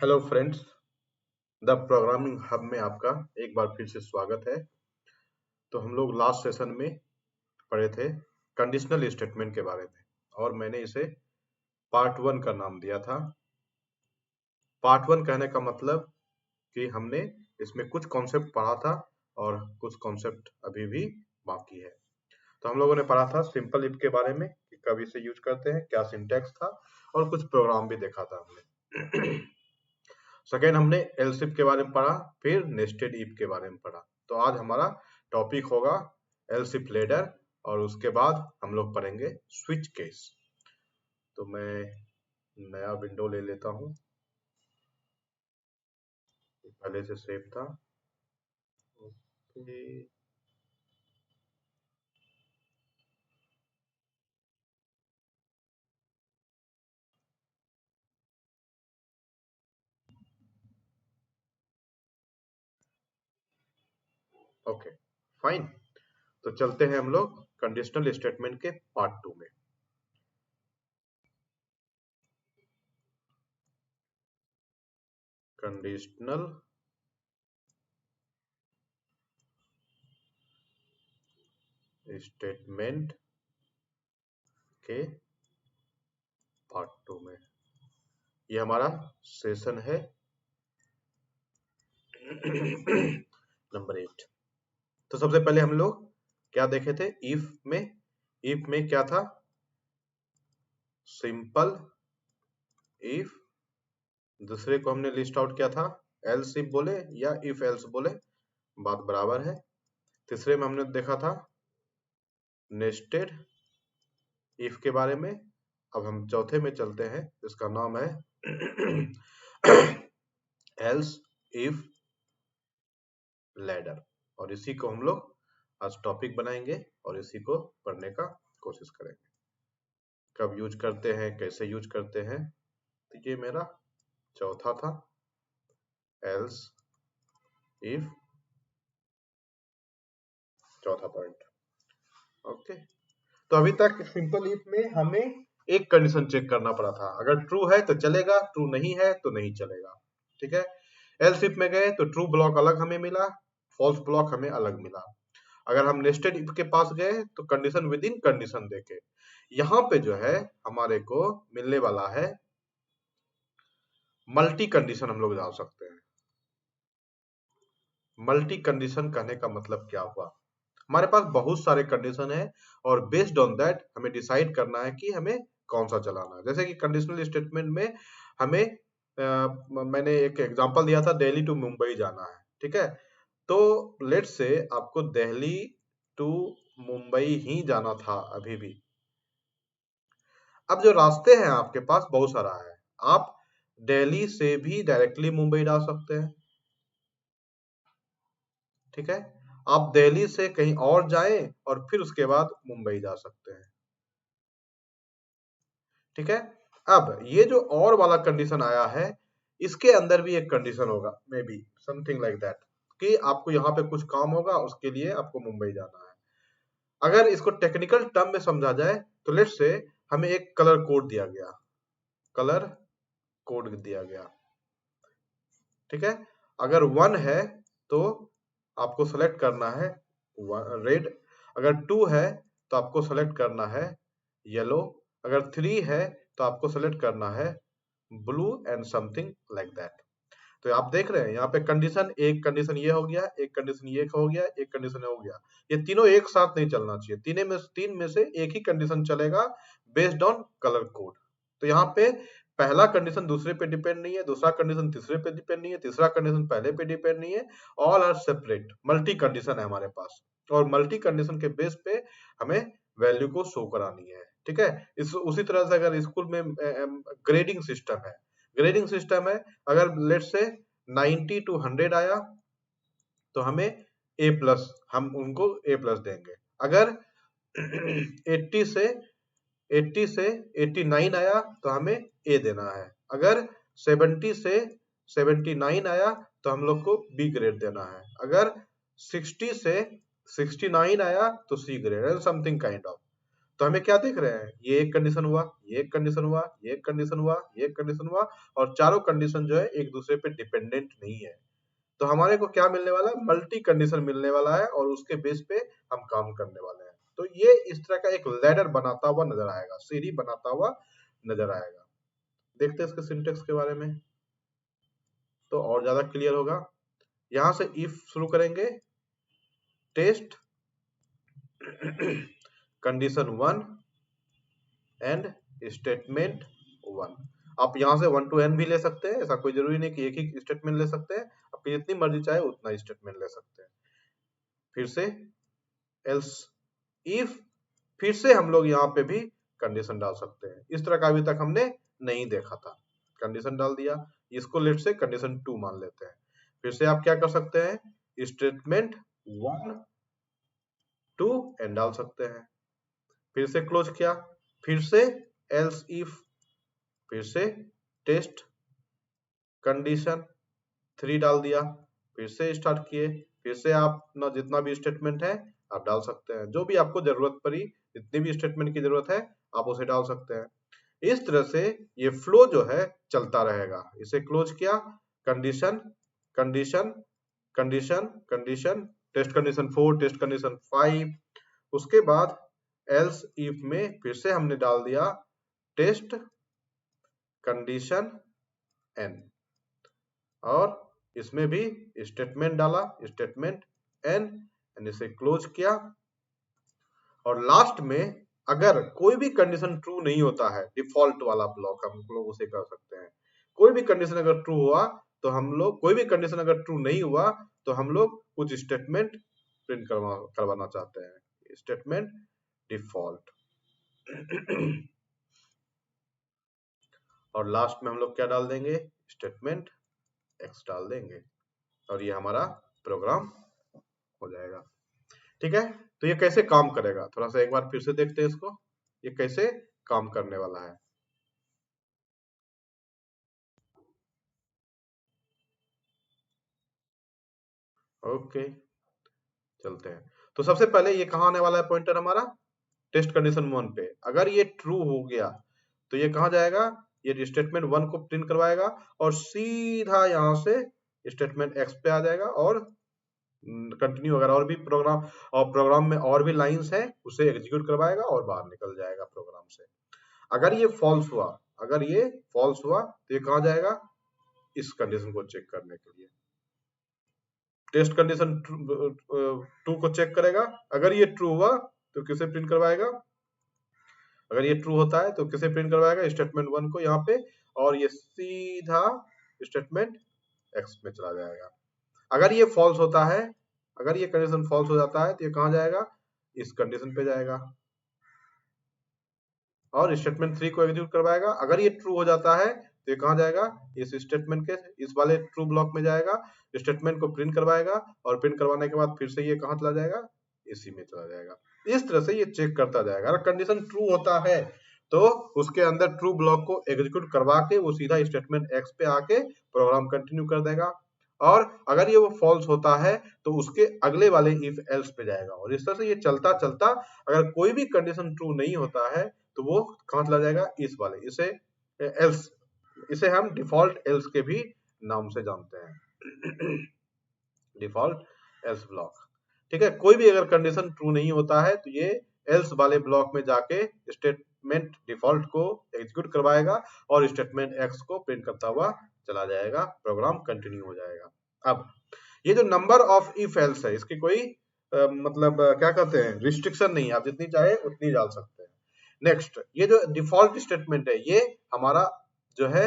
Hello friends, the programming hub में आपका एक बार फिर से स्वागत है। तो हम लोग लास्ट सेशन में पढ़े थे कंडीशनल स्टेटमेंट के बारे में और मैंने इसे पार्ट वन का नाम दिया था। पार्ट वन कहने का मतलब कि हमने इसमें कुछ कॉन्सेप्ट पढ़ा था और कुछ कॉन्सेप्ट अभी भी बाकी है। तो हम लोगों ने पढ़ा था सिंपल इफ के बारे में कि कब इसे यूज करते हैं, क्या सिंटैक्स था और कुछ प्रोग्राम भी देखा था हमने। सेकेंड हमने एल्स इफ के बारे में पढ़ा, फिर नेस्टेड इफ के बारे में पढ़ा। तो आज हमारा टॉपिक होगा एल्स इफ लैडर और उसके बाद हम लोग पढ़ेंगे स्विच केस। तो मैं नया विंडो ले लेता हूँ, पहले से सेव था। Okay, okay, fine. तो चलते हैं हम लोग कंडीशनल स्टेटमेंट के पार्ट टू में। कंडीशनल स्टेटमेंट के पार्ट टू में ये हमारा सेशन है नंबर 8। तो सबसे पहले हम लोग क्या देखे थे इफ में क्या था? Simple if. दूसरे को हमने लिस्ट आउट किया था एल्स इफ बोले या इफ एल्स बोले, बात बराबर है। तीसरे में हमने देखा था नेस्टेड इफ के बारे में। अब हम चौथे में चलते हैं, इसका नाम है एल्स इफ लैडर। और इसी को हम लोग आज टॉपिक बनाएंगे और इसी को पढ़ने का कोशिश करेंगे। कब यूज करते हैं, कैसे यूज करते हैं। तो ये मेरा चौथा था एल्स इफ, चौथा पॉइंट। ओके, तो अभी तक सिंपल इफ में हमें एक कंडीशन चेक करना पड़ा था, अगर ट्रू है तो चलेगा, ट्रू नहीं है तो नहीं चलेगा। ठीक है, एल्स इफ में गए तो ट्रू ब्लॉक अलग हमें मिला, फॉल्स ब्लॉक हमें अलग मिला। अगर हम नेस्टेड इफ के पास गए तो कंडीशन विद इन कंडीशन देखे। यहाँ पे जो है हमारे को मिलने वाला है मल्टी कंडीशन, हम लोग डाल सकते हैं। मल्टी कंडीशन कहने का मतलब क्या हुआ? हमारे पास बहुत सारे कंडीशन है और बेस्ड ऑन दैट हमें डिसाइड करना है कि हमें कौन सा चलाना है। जैसे कि कंडीशनल स्टेटमेंट में हमें मैंने एक एग्जांपल दिया था, दिल्ली टू मुंबई जाना है। ठीक है, तो लेट्स से आपको दिल्ली टू मुंबई ही जाना था अभी भी। अब जो रास्ते हैं आपके पास बहुत सारा है, आप दिल्ली से भी डायरेक्टली मुंबई जा सकते हैं। ठीक है, आप दिल्ली से कहीं और जाएं और फिर उसके बाद मुंबई जा सकते हैं। ठीक है, अब ये जो और वाला कंडीशन आया है, इसके अंदर भी एक कंडीशन होगा, may be something like that, कि आपको यहाँ पे कुछ काम होगा, उसके लिए आपको मुंबई जाना है। अगर इसको टेक्निकल टर्म में समझा जाए तो लेट्स से हमें एक कलर कोड दिया गया, कलर कोड दिया गया। ठीक है, अगर 1 है तो आपको सेलेक्ट करना है रेड, अगर 2 है तो आपको सेलेक्ट करना है येलो, अगर 3 है तो आपको सेलेक्ट करना है blue and something like that. तो आप देख रहे हैं यहाँ पे कंडीशन, एक कंडीशन ये हो गया, एक कंडीशन ये हो गया, एक कंडीशन हो गया। ये तीनों एक साथ नहीं चलना चाहिए, तीन में से एक ही कंडीशन चलेगा बेस्ड ऑन कलर कोड। तो यहाँ पे पहला कंडीशन दूसरे पे डिपेंड नहीं है, दूसरा कंडीशन तीसरे पे डिपेंड नहीं है, तीसरा कंडीशन पहले पे डिपेंड नहीं है। All are separate, multi condition है हमारे पास और मल्टी कंडीशन के बेस पे हमें वैल्यू को शो करानी है। ठीक है, इस उसी तरह से अगर स्कूल में ग्रेडिंग सिस्टम है, ग्रेडिंग सिस्टम है, अगर लेट से 90 टू 100 आया तो हमें ए प्लस, हम उनको ए प्लस देंगे। अगर 80 से 89 आया तो हमें ए देना है। अगर 70 से 79 आया तो हम लोग को बी ग्रेड देना है। अगर 60 से 69 आया तो C grade, something kind of. तो हमें क्या देख रहे हैं, ये एक कंडीशन हुआ, ये एक कंडीशन हुआ, ये एक कंडीशन हुआ, ये एक कंडीशन हुआ, और चारों कंडीशन जो है एक दूसरे पे डिपेंडेंट नहीं है। तो हमारे को क्या मिलने वाला है, मल्टी कंडीशन मिलने वाला है, और उसके बेस पे हम काम करने वाले हैं। तो ये इस तरह का एक लैडर बनाता हुआ नजर आएगा, सीढ़ी बनाता हुआ नजर आएगा। देखते हैं इसके सिंटेक्स के बारे में तो और ज्यादा क्लियर होगा। यहां से इफ शुरू करेंगे, टेस्ट कंडीशन 1 एंड स्टेटमेंट 1। आप यहां से 1 to n भी ले सकते हैं, ऐसा कोई जरूरी नहीं कि एक ही स्टेटमेंट ले सकते हैं, आपकी जितनी मर्जी चाहे उतना स्टेटमेंट ले सकते हैं। फिर से एल्स इफ, फिर से हम लोग यहाँ पे भी कंडीशन डाल सकते हैं। इस तरह का अभी तक हमने नहीं देखा था। कंडीशन डाल दिया, इसको लेट से कंडीशन 2 मान लेते हैं। फिर से आप क्या कर सकते हैं, स्टेटमेंट 1 2 एंड डाल सकते हैं। फिर से क्लोज किया, फिर से एल्स इफ, फिर से टेस्ट कंडीशन 3 डाल दिया, फिर से स्टार्ट किए, फिर से आप ना जितना भी स्टेटमेंट है आप डाल सकते हैं, जो भी आपको जरूरत पड़ी, जितनी भी स्टेटमेंट की जरूरत है आप उसे डाल सकते हैं। इस तरह से ये फ्लो जो है चलता रहेगा। इसे क्लोज किया, condition condition condition condition, test condition 4, test condition 5, उसके बाद एल्स इफ में फिर से हमने डाल दिया टेस्ट कंडीशन एन, और इसमें भी स्टेटमेंट डाला, स्टेटमेंट एन, इसे क्लोज किया। और लास्ट में अगर कोई भी कंडीशन ट्रू नहीं होता है, डिफॉल्ट वाला ब्लॉक हम लोग उसे कर सकते हैं। कोई भी कंडीशन अगर ट्रू हुआ तो हम लोग, कोई भी कंडीशन अगर ट्रू नहीं हुआ तो हम लोग कुछ स्टेटमेंट प्रिंट करवाना चाहते हैं, स्टेटमेंट डिफॉल्ट। और लास्ट में हम लोग क्या डाल देंगे, स्टेटमेंट एक्स डाल देंगे, और ये हमारा प्रोग्राम हो जाएगा। ठीक है, तो ये कैसे काम करेगा थोड़ा सा एक बार फिर से देखते हैं इसको, ये कैसे काम करने वाला है। ओके, चलते हैं। तो सबसे पहले ये कहाँ आने वाला है पॉइंटर हमारा, टेस्ट कंडीशन 1 पे। अगर ये ट्रू हो गया तो ये कहाँ जाएगा, ये स्टेटमेंट 1 को प्रिंट करवाएगा और सीधा यहाँ से स्टेटमेंट एक्स पे आ जाएगा और कंटिन्यू। अगर और भी प्रोग्राम, और प्रोग्राम में और भी लाइंस है उसे एग्जीक्यूट करवाएगा और बाहर निकल जाएगा प्रोग्राम से। अगर ये फॉल्स हुआ, अगर ये फॉल्स हुआ तो ये कहाँ जाएगा, इस कंडीशन को चेक करने के लिए टेस्ट कंडीशन 2 को चेक करेगा। अगर ये ट्रू हुआ तो किसे प्रिंट करवाएगा, अगर ये ट्रू होता है तो किसे प्रिंट करवाएगा, स्टेटमेंट 1 को यहाँ पे, और ये सीधा स्टेटमेंट एक्स में चला जाएगा। अगर ये फॉल्स होता है, अगर ये कंडीशन फॉल्स हो जाता है तो ये कहाँ जाएगा, इस कंडीशन पे जाएगा और स्टेटमेंट 3 को एग्जीक्यूट करवाएगा। अगर ये ट्रू हो जाता है तो ये कहाँ जाएगा, इस स्टेटमेंट के इस वाले ट्रू ब्लॉक में जाएगा, स्टेटमेंट को प्रिंट करवाएगा, और प्रिंट करवाने के बाद फिर से ये कहाँ चला जाएगा, इसी में चला जाएगा। इस तरह से ये चेक करता जाएगा। अगर कंडीशन ट्रू होता है तो उसके अंदर ट्रू ब्लॉक को एग्जीक्यूट करवा के वो सीधा स्टेटमेंट एक्स पे आके प्रोग्राम कंटिन्यू कर देगा। और अगर ये वो फॉल्स होता है तो उसके अगले वाले इफ एल्स पे जाएगा, और इस तरह से ये चलता चलता अगर कोई भी कंडीशन ट्रू नहीं होता है तो वो कहाँ चला जाएगा, इस वाले, इसे एल्स, इसे हम डिफॉल्ट एल्स के भी नाम से जानते हैं, डिफॉल्ट एल्स ब्लॉक। ठीक है, कोई भी अगर कंडीशन ट्रू नहीं होता है तो ये एल्स वाले ब्लॉक में जाके स्टेटमेंट डिफॉल्ट को एग्जीक्यूट करवाएगा और स्टेटमेंट एक्स को प्रिंट करता हुआ चला जाएगा, प्रोग्राम कंटिन्यू हो जाएगा। अब ये जो नंबर ऑफ इफ एल्स है इसकी कोई मतलब क्या कहते हैं, रिस्ट्रिक्शन नहीं है, आप जितनी चाहे उतनी डाल सकते हैं। नेक्स्ट, ये जो डिफॉल्ट स्टेटमेंट है ये हमारा जो है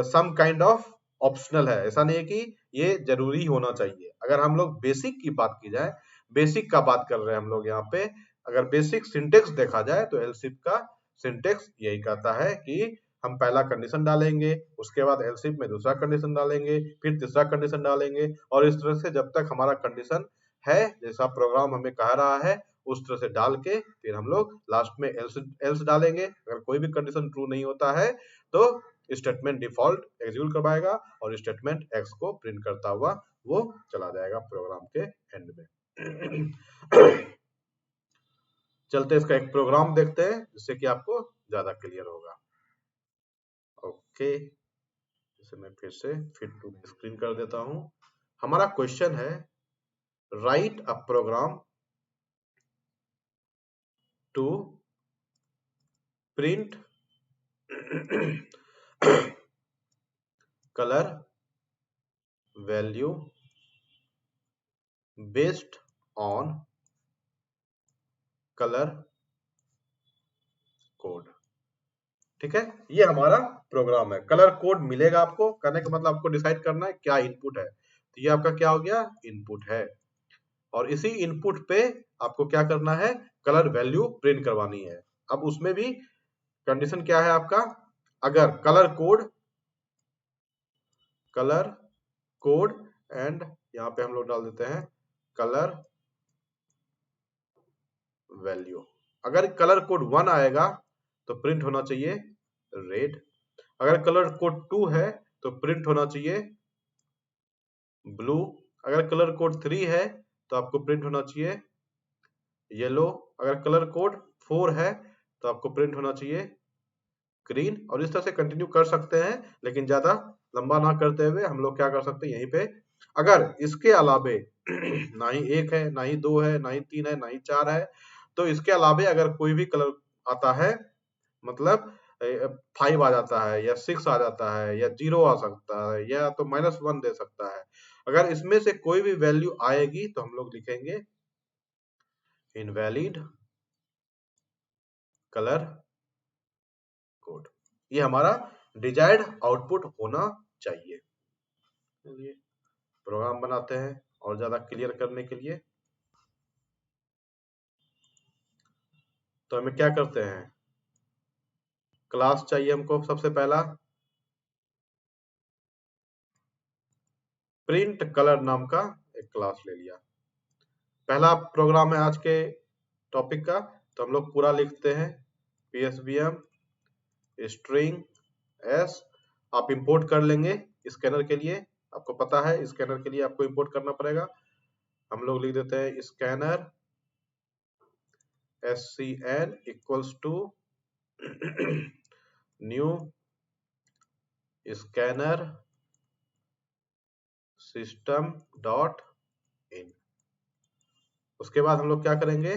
सम काइंड ऑफ ऑप्शनल है, ऐसा नहीं है कि ये जरूरी होना चाहिए। अगर हम लोग बेसिक की बात की जाए, बेसिक का बात कर रहे हैं हम लोग यहाँ पे, अगर बेसिक सिंटेक्स देखा जाए तो एलसिफ का सिंटेक्स यही कहता है कि हम पहला कंडीशन डालेंगे, उसके बाद एलसिफ में दूसरा कंडीशन डालेंगे, फिर तीसरा कंडीशन डालेंगे, और इस तरह से जब तक हमारा कंडीशन है जैसा प्रोग्राम हमें कह रहा है उस तरह से डाल के फिर हम लोग लास्ट में एल्स डालेंगे। अगर कोई भी कंडीशन ट्रू नहीं होता है तो स्टेटमेंट डिफॉल्ट एग्जीक्यूट करवाएगा और स्टेटमेंट एक्स को प्रिंट करता हुआ वो चला जाएगा प्रोग्राम के एंड में। चलते इसका एक प्रोग्राम देखते हैं जिससे कि आपको ज्यादा क्लियर होगा। ओके, इसे मैं फिर से फिट टू स्क्रीन कर देता हूं। हमारा क्वेश्चन है write a program to print color value based on color code. ठीक है, ये हमारा प्रोग्राम है। कलर कोड मिलेगा आपको, करने का मतलब आपको डिसाइड करना है क्या इनपुट है। तो ये आपका क्या हो गया, इनपुट है। और इसी इनपुट पे आपको क्या करना है, कलर वैल्यू प्रिंट करवानी है। अब उसमें भी कंडीशन क्या है आपका, अगर कलर कोड एंड यहाँ पे हम लोग डाल देते हैं कलर वैल्यू। अगर कलर कोड 1 आएगा तो प्रिंट होना चाहिए रेड। अगर कलर कोड 2 है तो प्रिंट होना चाहिए ब्लू। अगर कलर कोड 3 है तो आपको प्रिंट होना चाहिए येलो। अगर कलर कोड 4 है तो आपको प्रिंट होना चाहिए ग्रीन। और इस तरह से कंटिन्यू कर सकते हैं, लेकिन ज्यादा लंबा ना करते हुए हम लोग क्या कर सकते हैं, यहीं पे अगर इसके अलावे ना ही 1 है, ना ही 2 है, ना ही 3 है, ना ही 4 है, तो इसके अलावे अगर कोई भी कलर आता है, मतलब 5 आ जाता है या 6 आ जाता है या 0 आ सकता है या तो -1 दे सकता है, अगर इसमें से कोई भी वैल्यू आएगी तो हम लोग लिखेंगे इनवैलिड कलर कोड। ये हमारा डिजायर्ड आउटपुट होना चाहिए। चलिए प्रोग्राम बनाते हैं और ज्यादा क्लियर करने के लिए। तो हमें क्या करते हैं, क्लास चाहिए हमको सबसे पहला, प्रिंट कलर नाम का एक क्लास ले लिया। पहला प्रोग्राम है आज के टॉपिक का, तो हम लोग पूरा लिखते हैं psbm स्ट्रिंग s। आप इंपोर्ट कर लेंगे स्कैनर के लिए, आपको पता है स्कैनर के लिए आपको इंपोर्ट करना पड़ेगा। हम लोग लिख देते हैं scanner scn equals to new scanner system dot in. उसके बाद हम लोग क्या करेंगे,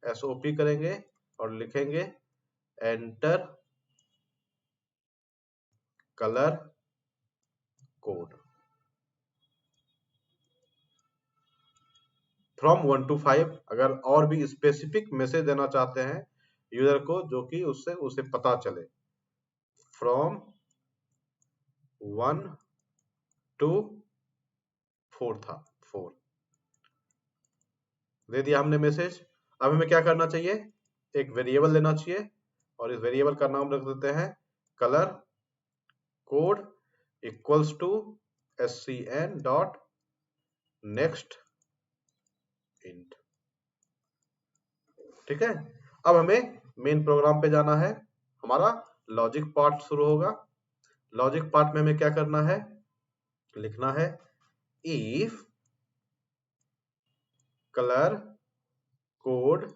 SOP करेंगे और लिखेंगे enter colour code from 1 to 5। अगर और भी स्पेसिफिक मैसेज देना चाहते हैं यूजर को, जो कि उससे उसे पता चले, फ्रॉम 1 to 4 था, 4 दे दिया हमने मैसेज। अब हमें क्या करना चाहिए, एक वेरिएबल लेना चाहिए और इस वेरिएबल का नाम रख देते हैं colour code equals to scn dot next int. ठीक है, अब हमें मेन प्रोग्राम पे जाना है, हमारा लॉजिक पार्ट शुरू होगा। लॉजिक पार्ट में हमें क्या करना है, लिखना है if colour code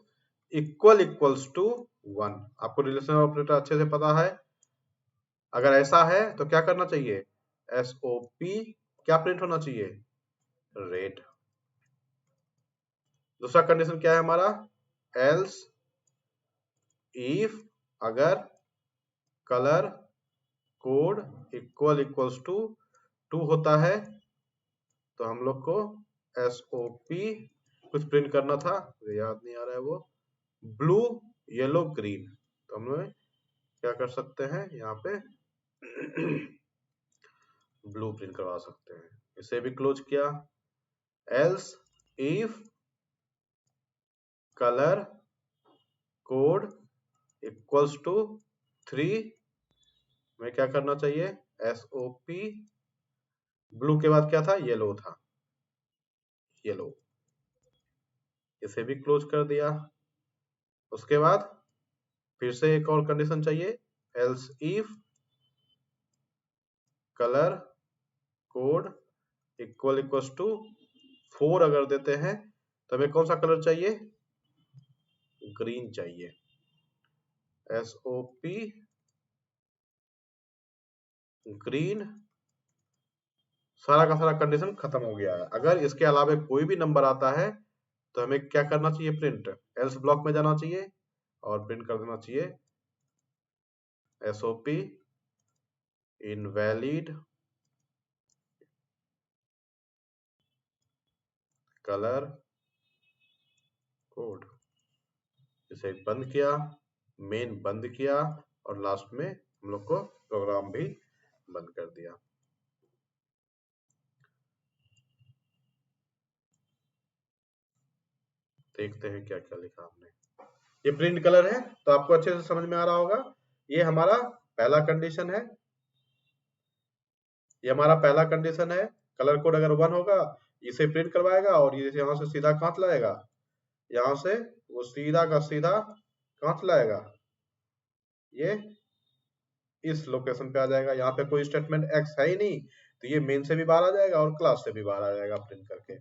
equals to 1। आपको रिलेशनल ऑपरेटर अच्छे से पता है। अगर ऐसा है तो क्या करना चाहिए, SOP क्या प्रिंट होना चाहिए, रेड। दूसरा कंडीशन क्या है हमारा, एल्स इफ अगर कलर कोड इक्वल्स टू 2 होता है तो हम लोग को SOP कुछ प्रिंट करना था, याद नहीं आ रहा है वो, ब्लू येलो ग्रीन। तो हम लोग क्या कर सकते हैं, यहाँ पे ब्लू प्रिंट करवा सकते हैं। इसे भी क्लोज किया। Else if colour code equals to 3 में क्या करना चाहिए, SOP ब्लू के बाद क्या था, येलो था, येलो। इसे भी क्लोज कर दिया। उसके बाद फिर से एक और कंडीशन चाहिए, else if colour code equals to 4 अगर देते हैं तो हमें कौन सा कलर चाहिए, ग्रीन चाहिए, SOP ग्रीन। सारा का सारा कंडीशन खत्म हो गया है। अगर इसके अलावा कोई भी नंबर आता है तो हमें क्या करना चाहिए, प्रिंट, एल्स ब्लॉक में जाना चाहिए और प्रिंट कर देना चाहिए SOP इनवैलिड कलर कोड। इसे बंद किया, मेन बंद किया और लास्ट में हम लोग को प्रोग्राम भी बंद कर दिया। देखते हैं क्या क्या लिखा हमने। ये प्रिंट कलर है तो आपको अच्छे से समझ में आ रहा होगा। ये हमारा पहला कंडीशन है, ये हमारा पहला कंडीशन है। कलर कोड अगर 1 होगा इसे प्रिंट करवाएगा और ये यहाँ से सीधा कहाँ चलाएगा, यहाँ से वो सीधा का सीधा कहाँ चलाएगा, ये इस लोकेशन पे आ जाएगा। यहाँ पे कोई स्टेटमेंट एक्स है ही नहीं तो ये मेन से भी बाहर आ जाएगा और क्लास से भी बाहर आ जाएगा प्रिंट करके।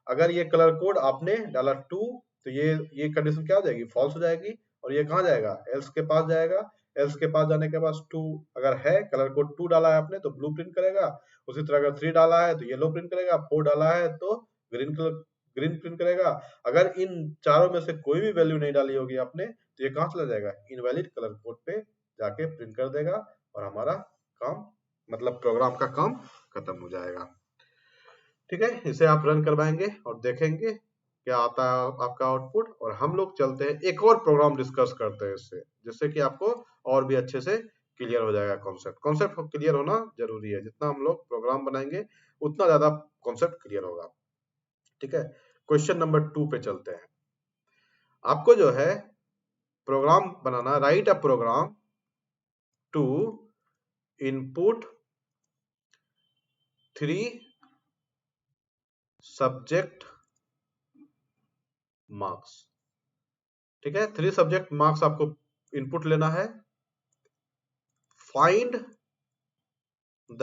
अगर ये कलर कोड आपने डाला 2 तो ये कंडीशन क्या हो जाएगी, फॉल्स हो जाएगी और ये कहाँ जाएगा, एल्स के पास जाएगा। एल्स के पास जाने के बाद 2 अगर है, कलर कोड 2 डाला है आपने तो ब्लू प्रिंट करेगा। उसी तरह अगर 3 डाला है तो येलो प्रिंट करेगा, 4 डाला है तो ग्रीन प्रिंट करेगा। अगर इन चारों में से कोई भी वैल्यू नहीं डाली होगी आपने तो ये कहाँ चला जाएगा, इनवैलिड कलर कोड पे जाके प्रिंट कर देगा और हमारा काम, मतलब प्रोग्राम का काम खत्म हो जाएगा। ठीक है, इसे आप रन करवाएंगे और देखेंगे क्या आता है आपका आउटपुट। और हम लोग चलते हैं एक और प्रोग्राम डिस्कस करते हैं इससे, जिससे कि आपको और भी अच्छे से क्लियर हो जाएगा। कॉन्सेप्ट क्लियर होना जरूरी है। जितना हम लोग प्रोग्राम बनाएंगे उतना ज्यादा कॉन्सेप्ट क्लियर होगा। ठीक है, क्वेश्चन नंबर 2 पे चलते हैं। आपको जो है प्रोग्राम बनाना, write a program to input 3 subject marks. ठीक है, 3 सब्जेक्ट मार्क्स आपको इनपुट लेना है। फाइंड द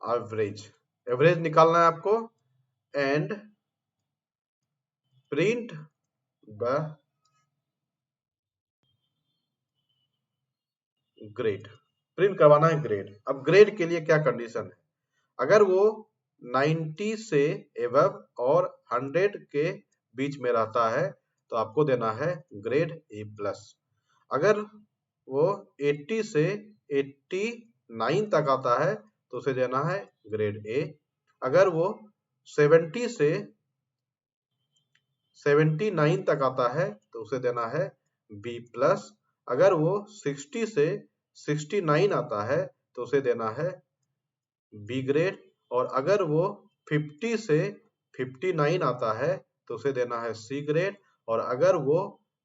एवरेज, एवरेज निकालना है आपको। And print the grade, print करवाना है ग्रेड। अब ग्रेड के लिए क्या कंडीशन है, अगर वो 90 से एबव और 100 के बीच में रहता है तो आपको देना है ग्रेड A+। अगर वो 80 से 89 तक आता है तो उसे देना है ग्रेड A। अगर वो 70 से 79 तक आता है तो उसे देना है B+। अगर वो 60 से 69 आता है तो उसे देना है B ग्रेड। और अगर वो 50 से 59 आता है तो उसे देना है C ग्रेड। और अगर वो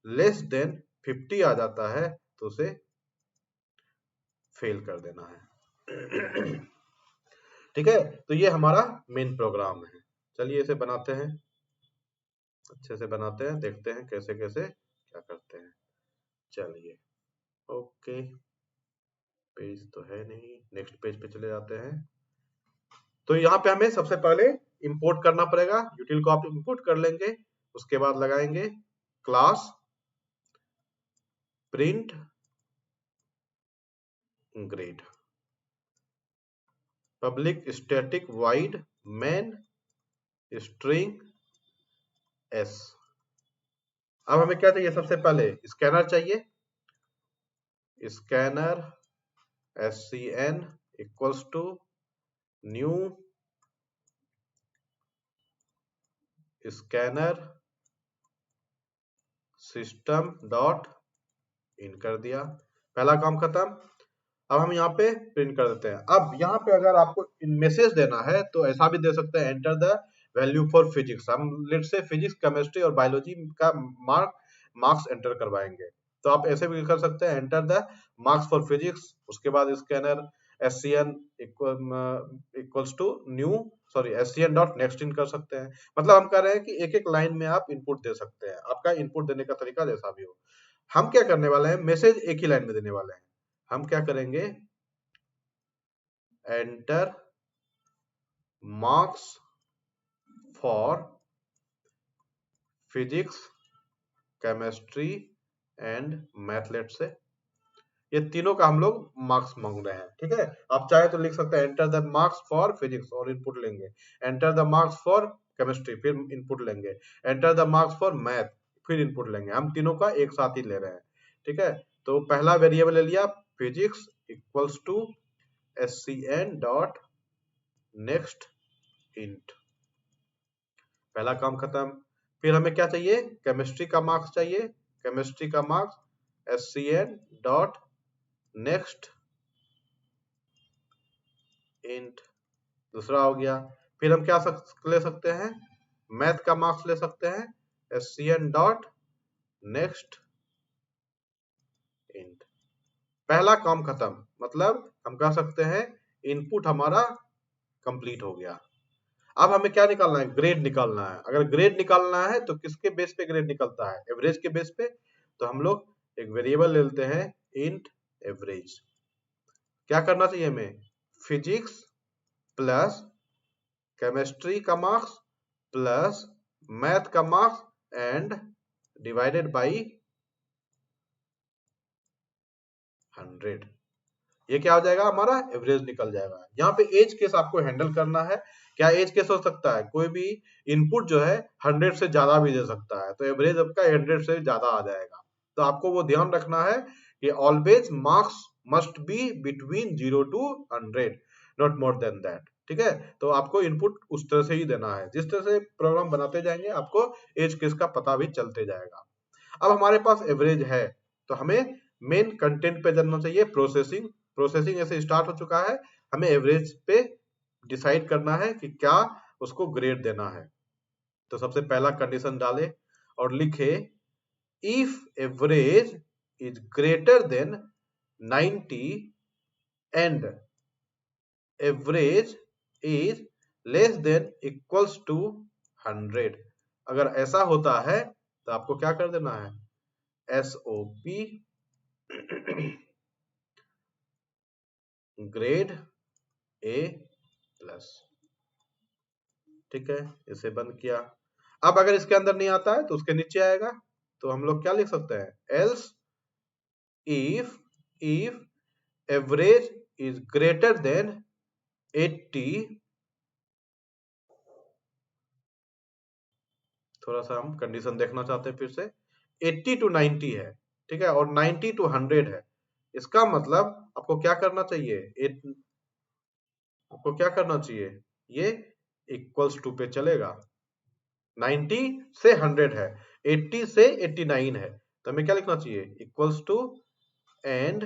लेस देन 50 आ जाता है तो उसे फेल कर देना है। ठीक है, तो ये हमारा मेन प्रोग्राम है। चलिए इसे बनाते हैं, अच्छे से बनाते हैं, देखते हैं कैसे कैसे क्या करते हैं। चलिए, ओके, पेज तो है नहीं, नेक्स्ट पेज पे चले जाते हैं। तो यहाँ पे हमें सबसे पहले इंपोर्ट करना पड़ेगा। यूटिल को आप इंपोर्ट कर लेंगे, उसके बाद लगाएंगे class print grade, public static void main string s. अब हमें क्या चाहिए, सबसे पहले स्कैनर चाहिए। Scanner SCN equals to new scanner system dot in कर दिया, पहला काम खत्म। अब हम यहाँ पे प्रिंट कर देते हैं। अब यहाँ पे अगर आपको मैसेज देना है तो ऐसा भी दे सकते हैं, enter the value for physics. हम लेट से फिजिक्स, केमिस्ट्री और बायोलॉजी का मार्क्स एंटर करवाएंगे तो आप ऐसे भी कर सकते हैं, enter the marks for physics. उसके बाद scanner SCN equals to new, sorry SCN dot next in कर सकते हैं। मतलब हम कह रहे हैं कि एक एक लाइन में आप इनपुट दे सकते हैं, आपका इनपुट देने का तरीका जैसा भी हो। हम क्या करने वाले हैं, मैसेज एक ही लाइन में देने वाले हैं। हम क्या करेंगे, enter marks for physics, chemistry and math, let's say ये तीनों का हम लोग मार्क्स मांग रहे हैं। ठीक है, आप चाहे तो लिख सकते हैं enter the marks for physics और इनपुट लेंगे, enter the marks for chemistry फिर इनपुट लेंगे, enter the marks for math फिर इनपुट लेंगे। हम तीनों का एक साथ ही ले रहे हैं। ठीक है, तो पहला वेरिएबल ले लिया physics equals to SCN dot next int, पहला काम खत्म। फिर हमें क्या चाहिए, केमिस्ट्री का मार्क्स चाहिए, केमिस्ट्री का marks SCN dot next int, दूसरा हो गया। फिर हम क्या ले सकते हैं, मैथ का मार्क्स ले सकते हैं SCN डॉट नेक्स्ट इंट, पहला काम खत्म। मतलब हम कह सकते हैं इनपुट हमारा कंप्लीट हो गया। अब हमें क्या निकालना है, ग्रेड निकालना है। अगर ग्रेड निकालना है तो किसके बेस पे ग्रेड निकलता है, एवरेज के बेस पे। तो हम लोग एक वेरिएबल ले लेते हैं इंट एवरेज। क्या करना चाहिए हमें, फिजिक्स प्लस केमिस्ट्री का मार्क्स प्लस मैथ का मार्क्स एंड डिवाइडेड बाई 100, ये क्या हो जाएगा, हमारा एवरेज निकल जाएगा। यहाँ पे एज केस आपको हैंडल करना है। क्या एज केस हो सकता है, कोई भी इनपुट जो है 100 से ज्यादा भी दे सकता है, तो एवरेज आपका 100 से ज्यादा आ जाएगा। तो आपको वो ध्यान रखना है कि always marks must be between 0 to 100, not more than that. ठीक है, तो आपको इनपुट उस तरह से ही देना है, जिस तरह से प्रोग्राम बनाते जाएंगे आपको एज केस का पता भी चलते जाएगा। अब हमारे पास एवरेज है, तो हमें मेन कंटेंट पे जाना चाहिए, प्रोसेसिंग। प्रोसेसिंग ऐसे स्टार्ट हो चुका है, हमें एवरेज पे डिसाइड करना है कि क्या उसको ग्रेड देना है। तो सबसे पहला कंडीशन डाले और लिखे if average is greater than 90 and average is less than equals to 100। अगर ऐसा होता है तो आपको क्या कर देना है, SOP ग्रेड A प्लस। ठीक है, इसे बंद किया। अब अगर इसके अंदर नहीं आता है तो उसके नीचे आएगा, तो हम लोग क्या लिख सकते हैं, else if average is greater then 80, थोड़ा सा हम कंडीशन देखना चाहते हैं फिर से, 80 to 90 है। ठीक है, और 90 to 100 है। इसका मतलब आपको क्या करना चाहिए, आपको क्या करना चाहिए, ये इक्वल्स टू पे चलेगा। 90 से 100 है, 80 से 89 है, तो हमें क्या लिखना चाहिए, equals to and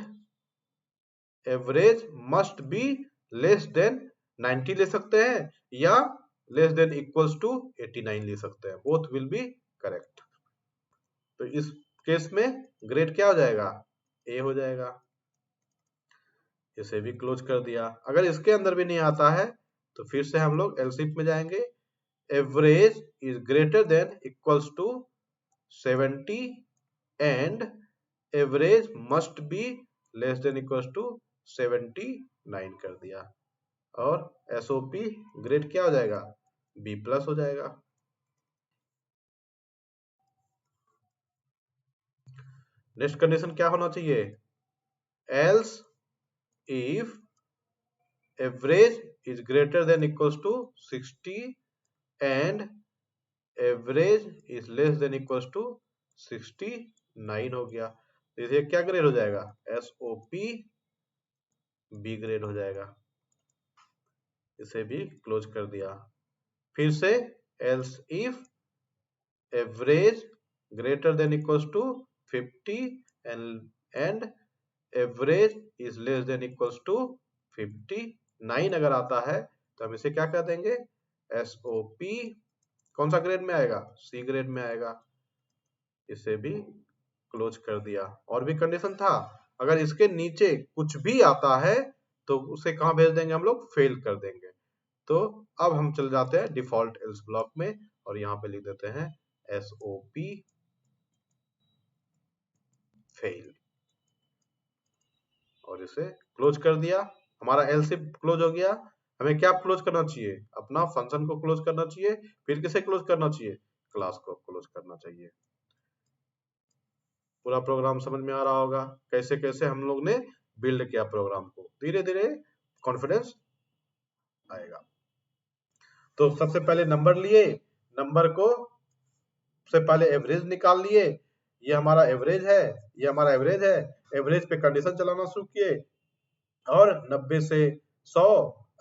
average must be less than 90 ले सकते हैं, या लेस देन इक्वल्स टू 89 ले सकते हैं, बोथ विल बी करेक्ट। तो इस केस में ग्रेड क्या हो जाएगा, ए हो जाएगा। इसे भी क्लोज कर दिया। अगर इसके अंदर भी नहीं आता है तो फिर से हम लोग एलसीफ में जाएंगे, average is greater than equals to 70 and average must be less than equals to 79 कर दिया, और एसओपी ग्रेड क्या हो जाएगा, बी प्लस हो जाएगा। नेक्स्ट कंडीशन क्या होना चाहिए, else if average is greater than equals to 60 and average is less than equals to 69 हो गया। तो इसे क्या ग्रेड हो जाएगा, SOP बी ग्रेड हो जाएगा। इसे भी क्लोज कर दिया। फिर से else if average greater than equals to 50 and average is less than equals to 59 अगर आता है तो हम इसे क्या कर देंगे, SOP कौन सा ग्रेड में आएगा, C ग्रेड में आएगा। इसे भी क्लोज कर दिया। और भी कंडीशन था, अगर इसके नीचे कुछ भी आता है तो उसे कहां भेज देंगे, हम लोग फेल कर देंगे। तो अब हम चल जाते हैं डिफॉल्ट एल्स ब्लॉक में और यहाँ पे लिख देते हैं SOP फेल, और इसे क्लोज कर दिया। हमारा एल्स क्लोज हो गया। हमें क्या क्लोज करना चाहिए, अपना फंक्शन को क्लोज करना चाहिए। फिर किसे क्लोज करना चाहिए, क्लास को क्लोज करना चाहिए। पूरा प्रोग्राम समझ में आ रहा होगा, कैसे कैसे हम लोग ने बिल्ड किया प्रोग्राम को। धीरे धीरे कॉन्फिडेंस आएगा। तो सबसे पहले नंबर लिए, नंबर को सबसे पहले एवरेज निकाल लिए, ये हमारा एवरेज है, ये हमारा एवरेज है। एवरेज पे कंडीशन चलाना शुरू किए और 90 से 100,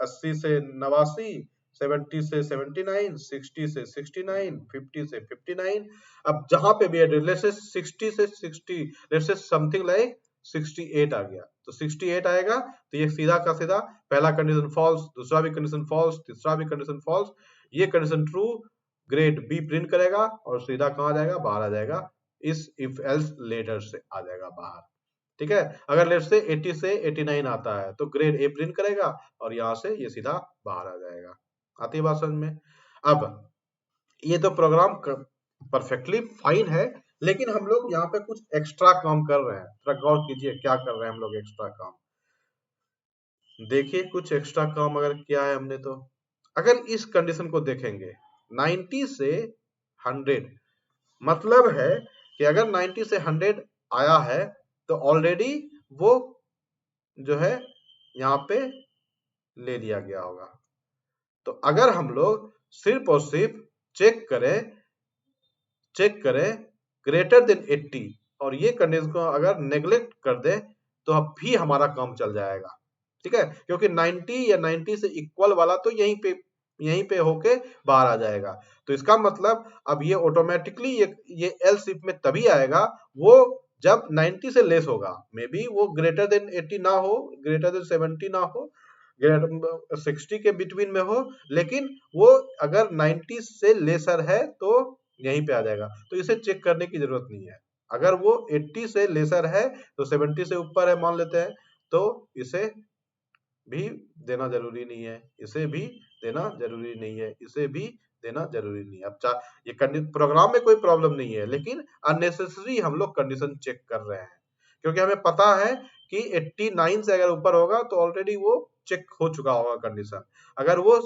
80 से 89, 70 से 79, 60 से 69, 50 से 59। अब जहां पे भी है 60 से 60, लेट्स से समथिंग लाइक 68 आ गया, तो 68 आएगा तो ये सीधा का सीधा पहला कंडीशन फॉल्स, दूसरा भी कंडीशन फॉल्स, तीसरा भी कंडीशन फॉल्स, ये condition true, grade B print करेगा और सीधा कहां जाएगा, बाहर आ जाएगा, इस इफ एल्स लेटर से आ जाएगा बाहर। ठीक है, अगर लेट्स से 80 से 89 आता है तो ग्रेड ए प्रिंट करेगा और यहां से ये सीधा बाहर आ जाएगा। आती है बात समझ में? अब ये तो प्रोग्राम परफेक्टली फाइन है, लेकिन हम लोग यहाँ पे कुछ एक्स्ट्रा काम कर रहे हैं। थोड़ा गौर कीजिए क्या कर रहे हैं हम लोग एक्स्ट्रा काम। देखिए कुछ एक्स्ट्रा काम अगर किया है हमने, तो अगर इस कंडीशन को देखेंगे 90 से 100, मतलब है कि अगर 90 से 100 आया है तो ऑलरेडी वो जो है यहाँ पे ले लिया गया होगा। तो अगर हम लोग सिर्फ और सिर्फ चेक करें ग्रेटर देन 80 और ये कंडीशन को अगर नेग्लेक्ट कर दे तो अब भी हमारा काम चल जाएगा। ठीक है, क्योंकि 90 या 90 से इक्वल वाला तो यहीं पे होके बाहर आ जाएगा। तो इसका मतलब अब ये ऑटोमेटिकली ये एल्स इफ में तभी आएगा वो जब 90 से लेस होगा। मे बी वो ग्रेटर देन 80 ना हो, ग्रेटर देन 70 ना हो, 60 के बिटवीन में हो, लेकिन वो अगर 90 से लेसर है तो यहीं पे आ जाएगा। तो इसे चेक करने की जरूरत नहीं है। अगर वो 80 से लेसर है तो 70 से ऊपर है मान लेते हैं, तो इसे भी देना जरूरी नहीं है, इसे भी देना जरूरी नहीं है, इसे भी देना जरूरी नहीं है। अब ये प्रोग्राम में कोई प्रॉब्लम नहीं है, लेकिन अननेसेसरी हम लोग कंडीशन चेक कर रहे हैं, क्योंकि हमें पता है कि 89 से अगर ऊपर होगा तो ऑलरेडी वो चेक हो चुका होगा कंडीशन। अगर वो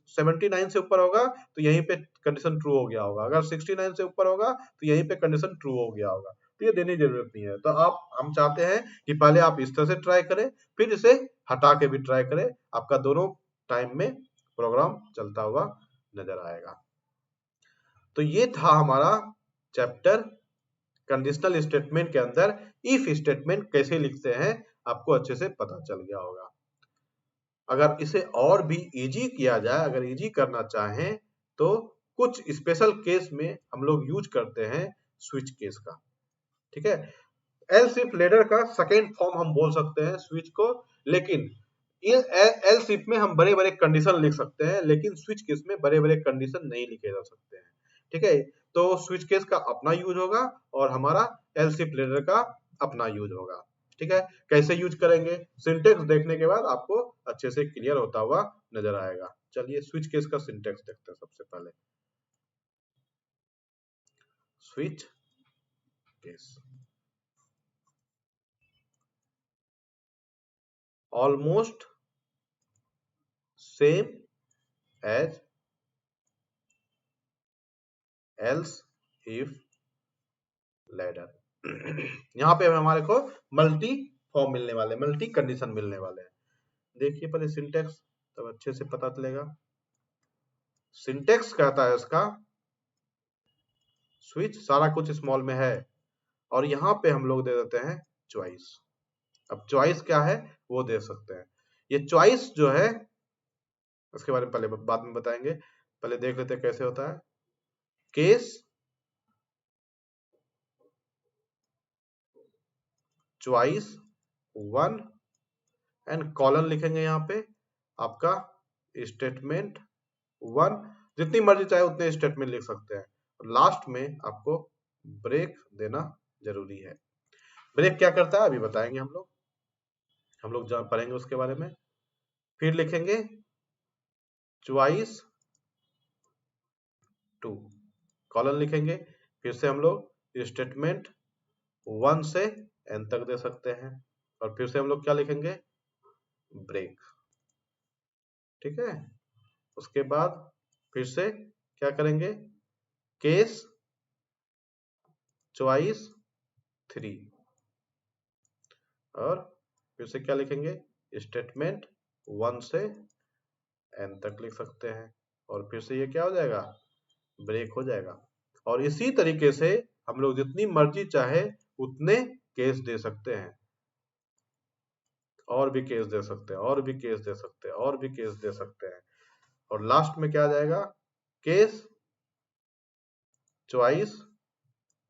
79 से ऊपर होगा तो यहीं पे कंडीशन ट्रू हो गया होगा, अगर 69 से ऊपर होगा तो यहीं पे कंडीशन ट्रू हो गया होगा। तो ये देने की जरूरत नहीं है। तो हम चाहते हैं कि पहले आप इस तरह से ट्राई करें, फिर इसे हटा के भी ट्राई करें, आपका दोनों टाइम में प्रोग्राम चलता हुआ नजर आएगा। तो ये था हमारा चैप्टर कंडीशनल स्टेटमेंट के अंदर इफ स्टेटमेंट कैसे लिखते हैं, आपको अच्छे से पता चल गया होगा। अगर इसे और भी इजी किया जाए, अगर इजी करना चाहें तो कुछ स्पेशल केस में हम लोग यूज करते हैं स्विच केस का। ठीक है, एल्स इफ लेटर का सेकेंड फॉर्म हम बोल सकते हैं स्विच को, लेकिन एल्स इफ में हम बड़े बड़े कंडीशन लिख सकते हैं, लेकिन स्विच केस में बड़े बड़े कंडीशन नहीं लिखे जा सकते हैं। ठीक है, तो स्विच केस का अपना यूज होगा और हमारा एल्स इफ लेटर का अपना यूज होगा। ठीक है, कैसे यूज करेंगे सिंटेक्स देखने के बाद आपको अच्छे से क्लियर होता हुआ नजर आएगा। चलिए स्विच केस का सिंटेक्स देखते हैं। सबसे पहले switch case almost same as else if ladder। यहाँ पे हमारे को मल्टी फॉर्म मिलने वाले, मल्टी कंडीशन मिलने वाले हैं। देखिए पहले सिंटेक्स, तब अच्छे से पता चलेगा। सिंटेक्स कहता है इसका स्विच, सारा कुछ स्मॉल में है और यहाँ पे हम लोग दे देते हैं चॉइस। अब चॉइस क्या है वो दे सकते हैं। ये चॉइस जो है उसके बारे में पहले बाद में बताएंगे, पहले देख लेते हैं कैसे होता है। केस चॉइस 1 एंड कॉलन लिखेंगे यहाँ पे आपका स्टेटमेंट 1, जितनी मर्जी चाहे उतने स्टेटमेंट लिख सकते हैं। लास्ट में आपको ब्रेक देना जरूरी है। ब्रेक क्या करता है अभी बताएंगे हम लोग पढ़ेंगे उसके बारे में। फिर लिखेंगे चॉइस 2 कॉलन लिखेंगे, फिर से हम लोग स्टेटमेंट 1 से n तक दे सकते हैं और फिर से हम लोग क्या लिखेंगे ब्रेक। ठीक है, उसके बाद फिर से क्या करेंगे केस चॉइस 3, और फिर से क्या लिखेंगे, स्टेटमेंट 1 से n तक लिख सकते हैं, और फिर से ये क्या हो जाएगा, ब्रेक हो जाएगा। और इसी तरीके से हम लोग जितनी मर्जी चाहे उतने केस दे सकते हैं, और भी केस दे सकते हैं, और भी केस दे सकते हैं, और भी केस दे सकते हैं, और लास्ट में क्या आ जाएगा, केस चॉइस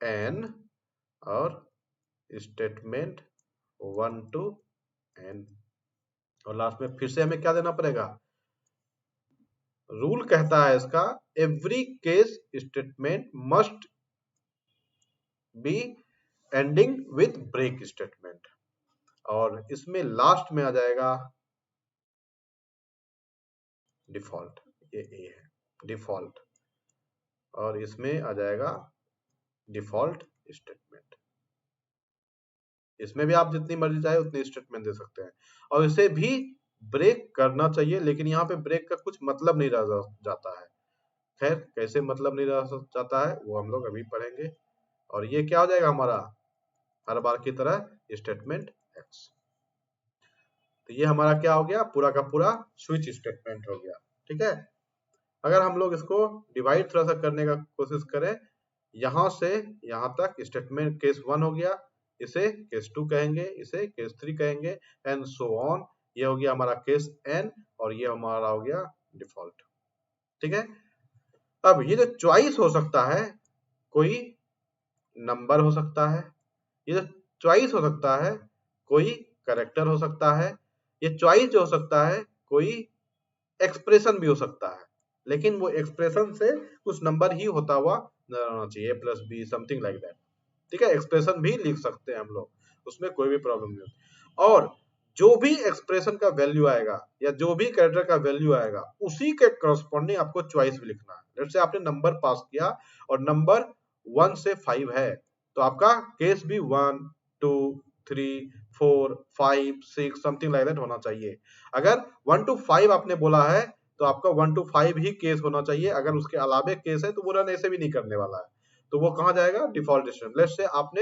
n और स्टेटमेंट 1 to n, और लास्ट में फिर से हमें क्या देना पड़ेगा, रूल कहता है इसका, every case statement must be ending with break statement, और इसमें लास्ट में आ जाएगा डिफॉल्ट, ये ए है डिफॉल्ट, और इसमें आ जाएगा डिफॉल्ट स्टेटमेंट। इसमें भी आप जितनी मर्जी चाहे उतनी स्टेटमेंट दे सकते हैं, और इसे भी ब्रेक करना चाहिए, लेकिन यहाँ पे ब्रेक का कुछ मतलब नहीं रह जाता है। खैर, कैसे मतलब नहीं रह जाता है वो हम लोग अभी पढ़ेंगे, और ये क्या हो जाएगा हमारा, हर बार की तरह स्टेटमेंट एक्स। तो ये हमारा क्या हो गया, पूरा का पूरा स्विच स्टेटमेंट हो गया। ठीक है, अगर हम लोग इसको डिवाइड थोड़ा सा करने का कोशिश करें, यहां से यहां तक स्टेटमेंट केस 1 हो गया, इसे केस 2 कहेंगे, इसे केस 3 कहेंगे, एंड सो ऑन। ये हो गया हमारा केस n, और ये हमारा हो गया डिफॉल्ट। ठीक है, अब ये जो चॉइस हो सकता है, कोई नंबर हो सकता है, ये जो चॉइस हो सकता है, कोई कैरेक्टर हो सकता है, ये चॉइस जो हो सकता है, कोई एक्सप्रेशन भी हो सकता है, लेकिन वो एक्सप्रेशन से कुछ नंबर ही होता हुआ नजर आना चाहिए, +b समथिंग लाइक दैट। ठीक है, एक्सप्रेशन भी लिख सकते हैं हम लोग, उसमें कोई भी प्रॉब्लम नहीं होती। और जो भी एक्सप्रेशन का वैल्यू आएगा या जो भी कैरेक्टर का वैल्यू आएगा, उसी के करस्पॉन्डिंग आपको चॉइस भी लिखना है। लेट्स से आपने नंबर पास किया और नंबर 1 से 5 है, तो आपका केस भी 1 2 3 4 5 6 समथिंग लाइक दैट होना चाहिए। अगर 1 to 5 आपने बोला है तो आपका 1 to 5 ही केस होना चाहिए, अगर उसके अलावे केस है तो वो रन ऐसे भी नहीं करने वाला है, तो वो कहाँ जाएगा, डिफॉल्ट स्टेटमेंट। लेट्स से आपने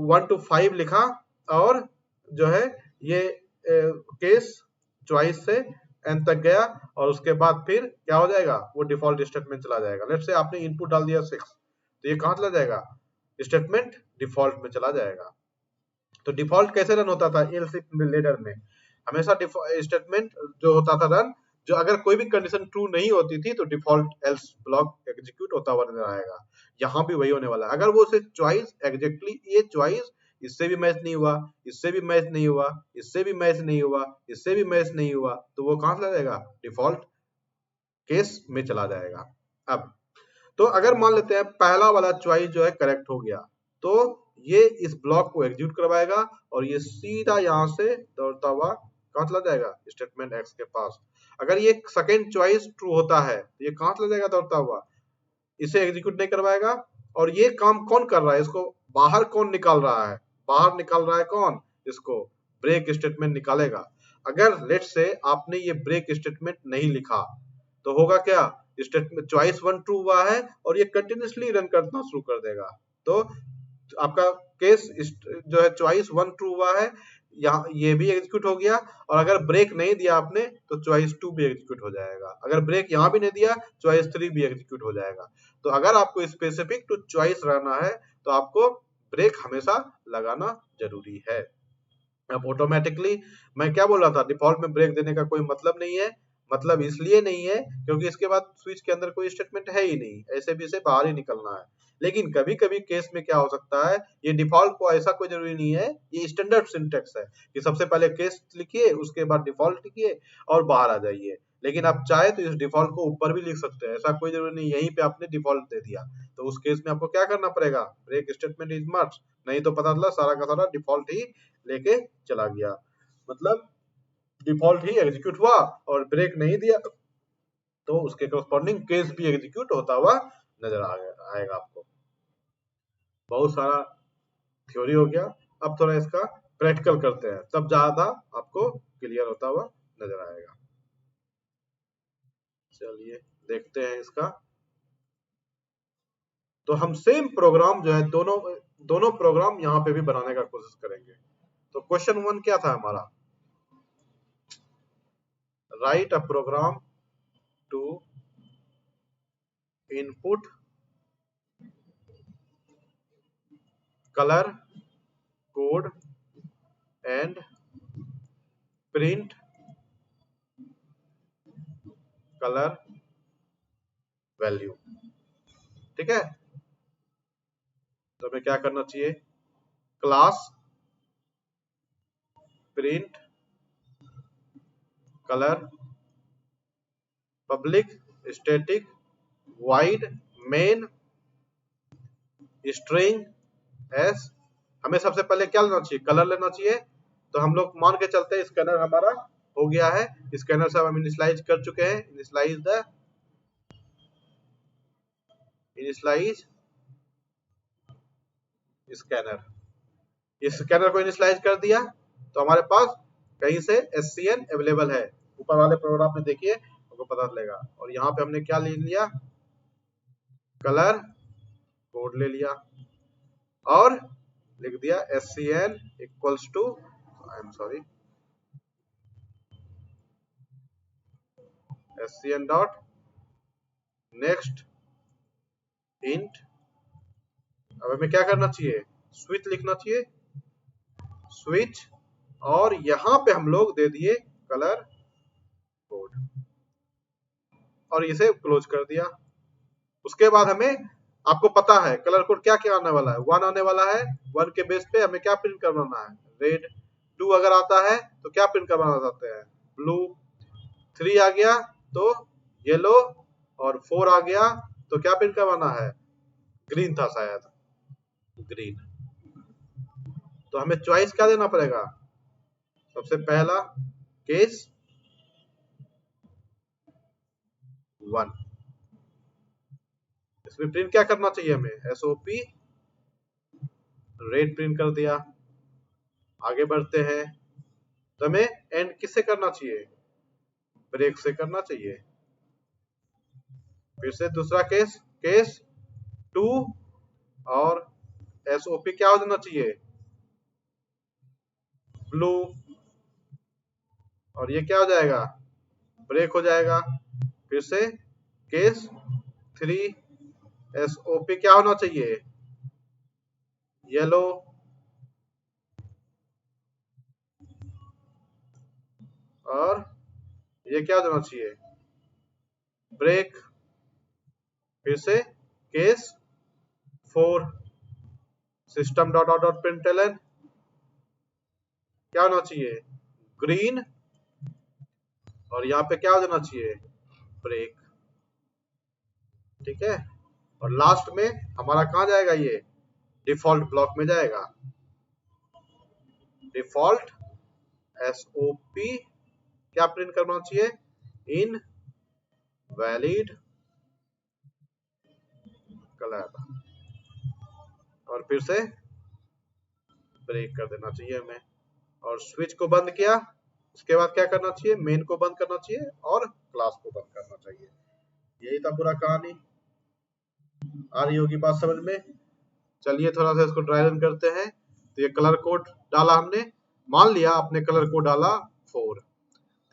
1 to 5 लिखा, और जो है ये केस चॉइस से एन तक गया, और उसके बाद फिर क्या हो जाएगा, वो डिफॉल्ट स्टेटमेंट चला जाएगा। लेट्स से आपने इनपुट डाल दिया 6, तो ये कहाँ चला जाएगा, स्टेटमेंट डिफॉल्ट में चला जाएगा। तो डिफॉल्ट कैसे रन होता था एल्स इफ लेडर में, हमेशा स्टेटमेंट जो होता था रन, जो अगर कोई भी कंडीशन ट्रू नहीं होती थी तो डिफॉल्ट एल्स ब्लॉक एग्जीक्यूट होता हुआ नजर आएगा। यहाँ भी वही होने वाला है, अगर वो से चॉइस एग्जैक्टली ये चॉइस इससे भी मैच नहीं हुआ, इससे भी मैच नहीं हुआ, इससे भी मैच नहीं हुआ, इससे भी मैच नहीं हुआ, तो वो कहाँ चला जाएगा, डिफॉल्ट केस में चला जाएगा। अब तो अगर मान लेते हैं पहला वाला चॉइस जो है करेक्ट हो गया, तो ये इस ब्लॉक को एग्जीक्यूट करवाएगा, और ये सीधा यहाँ से दौड़ता हुआ कहाँ चला जाएगा, स्टेटमेंट एक्स के पास। अगर ये सेकंड चॉइस ट्रू होता है तो ये कहाँ चला जाएगा दौड़ता हुआ, इसे एग्जीक्यूट नहीं करवाएगा। और ये काम कौन कर रहा है, इसको बाहर कौन निकाल रहा है, बाहर निकाल रहा है कौन, इसको ब्रेक स्टेटमेंट निकालेगा। अगर लेट से आपने ये ब्रेक स्टेटमेंट नहीं लिखा तो होगा क्या, स्टेटमेंट चॉइस 1 ट्रू हुआ है और ये कंटिन्यूअसली रन करना शुरू कर देगा। तो आपका केस जो है चॉइस 1 ट्रू हुआ है, यहाँ ये भी एग्जीक्यूट हो गया, और अगर ब्रेक नहीं दिया आपने तो चॉइस 2 भी एग्जीक्यूट हो जाएगा। अगर ब्रेक यहाँ भी नहीं दिया, चॉइस 3 भी एग्जीक्यूट हो जाएगा। तो अगर आपको स्पेसिफिक टू चॉइस रहना है तो आपको ब्रेक हमेशा लगाना जरूरी है। अब ऑटोमेटिकली मैं क्या बोल रहा था, डिफॉल्ट में ब्रेक देने का कोई मतलब नहीं है, मतलब इसलिए नहीं है क्योंकि इसके बाद स्विच के अंदर कोई स्टेटमेंट है ही नहीं, ऐसे भी इसे बाहर ही निकलना है। लेकिन कभी कभी केस में क्या हो सकता है, ये डिफॉल्ट को ऐसा कोई जरूरी नहीं है, ये स्टैंडर्ड सिंटेक्स है कि सबसे पहले केस लिखिए, उसके बाद डिफॉल्ट लिखिए और बाहर आ जाइए। लेकिन आप चाहे तो इस डिफॉल्ट को ऊपर भी लिख सकते हैं, ऐसा कोई जरूरी नहीं, यहीं पे आपने डिफॉल्ट दे दिया तो उस केस में आपको क्या करना पड़ेगा, ब्रेक स्टेटमेंट इज मस्ट, नहीं तो पता चला सारा का सारा डिफॉल्ट ही लेके चला गया, मतलब डिफॉल्ट ही एग्जीक्यूट हुआ और ब्रेक नहीं दिया तो उसके करस्पॉन्डिंग केस भी एग्जीक्यूट होता हुआ नजर आएगा आपको। बहुत सारा थ्योरी हो गया, अब थोड़ा इसका प्रैक्टिकल करते हैं, तब ज्यादा आपको क्लियर होता हुआ नजर आएगा। चलिए देखते हैं इसका। तो हम सेम प्रोग्राम जो है दोनों प्रोग्राम यहाँ पे भी बनाने का कोशिश करेंगे। तो क्वेश्चन 1 क्या था हमारा? Write a program to input colour code and print colour value. ठीक है, तो हमें क्या करना चाहिए? Class print colour public static void main string s. हमें सबसे पहले क्या लेना चाहिए? कलर लेना चाहिए। तो हम लोग मान के चलते हैं स्कैनर हमारा हो गया है। स्कैनर से हम इनिशियलाइज कर चुके हैं। Initialise scanner. इस स्कैनर को इनिशियलाइज कर दिया तो हमारे पास कहीं से SCN अवेलेबल है। ऊपर वाले प्रोग्राम में देखिए, आपको पता चलेगा। और यहाँ पे हमने क्या ले लिया? कलर कोड ले लिया और लिख दिया SCN equals to, I am sorry, SCN dot next int. अब हमें क्या करना चाहिए? स्विच लिखना चाहिए, स्विच। और यहाँ पे हम लोग दे दिए कलर कोड और इसे क्लोज कर दिया। उसके बाद हमें, आपको पता है कलर कोड क्या क्या आने वाला है? 1 आने वाला है। 1 के बेस पे हमें क्या प्रिंट करवाना है? रेड। 2 अगर आता है तो क्या प्रिंट करवाना चाहते हैं? ब्लू। 3 आ गया तो येलो। और 4 आ गया तो क्या प्रिंट करवाना है? ग्रीन था शायद, ग्रीन। तो हमें चॉइस क्या देना पड़ेगा? सबसे पहला केस 1। इसमें प्रिंट क्या करना चाहिए हमें? SOP रेड प्रिंट कर दिया। आगे बढ़ते हैं तो हमें एंड किससे करना चाहिए? ब्रेक से करना चाहिए। फिर से दूसरा केस 2 और SOP क्या हो जाना चाहिए? ब्लू। और ये क्या हो जाएगा? ब्रेक हो जाएगा। फिर से केस 3 SOP क्या होना चाहिए? येलो। और ये क्या हो जाना चाहिए? ब्रेक। फिर से case 4 system dot out dot println क्या होना चाहिए? ग्रीन। और यहाँ पे क्या हो जाना चाहिए? ब्रेक। ठीक है, और लास्ट में हमारा कहाँ जाएगा? ये डिफॉल्ट ब्लॉक में जाएगा। डिफॉल्ट SOP क्या प्रिंट करना चाहिए? इन वैलिड कलर। और फिर से ब्रेक कर देना चाहिए हमें। और स्विच को बंद किया। उसके बाद क्या करना चाहिए? मेन को बंद करना चाहिए और क्लास को बंद करना चाहिए। यही था पूरा कहानी। आ रही होगी बात समझ में? चलिए थोड़ा सा इसको ड्राई रन करते हैं। तो ये कलर कोड डाला हमने, मान लिया आपने कलर कोड डाला 4।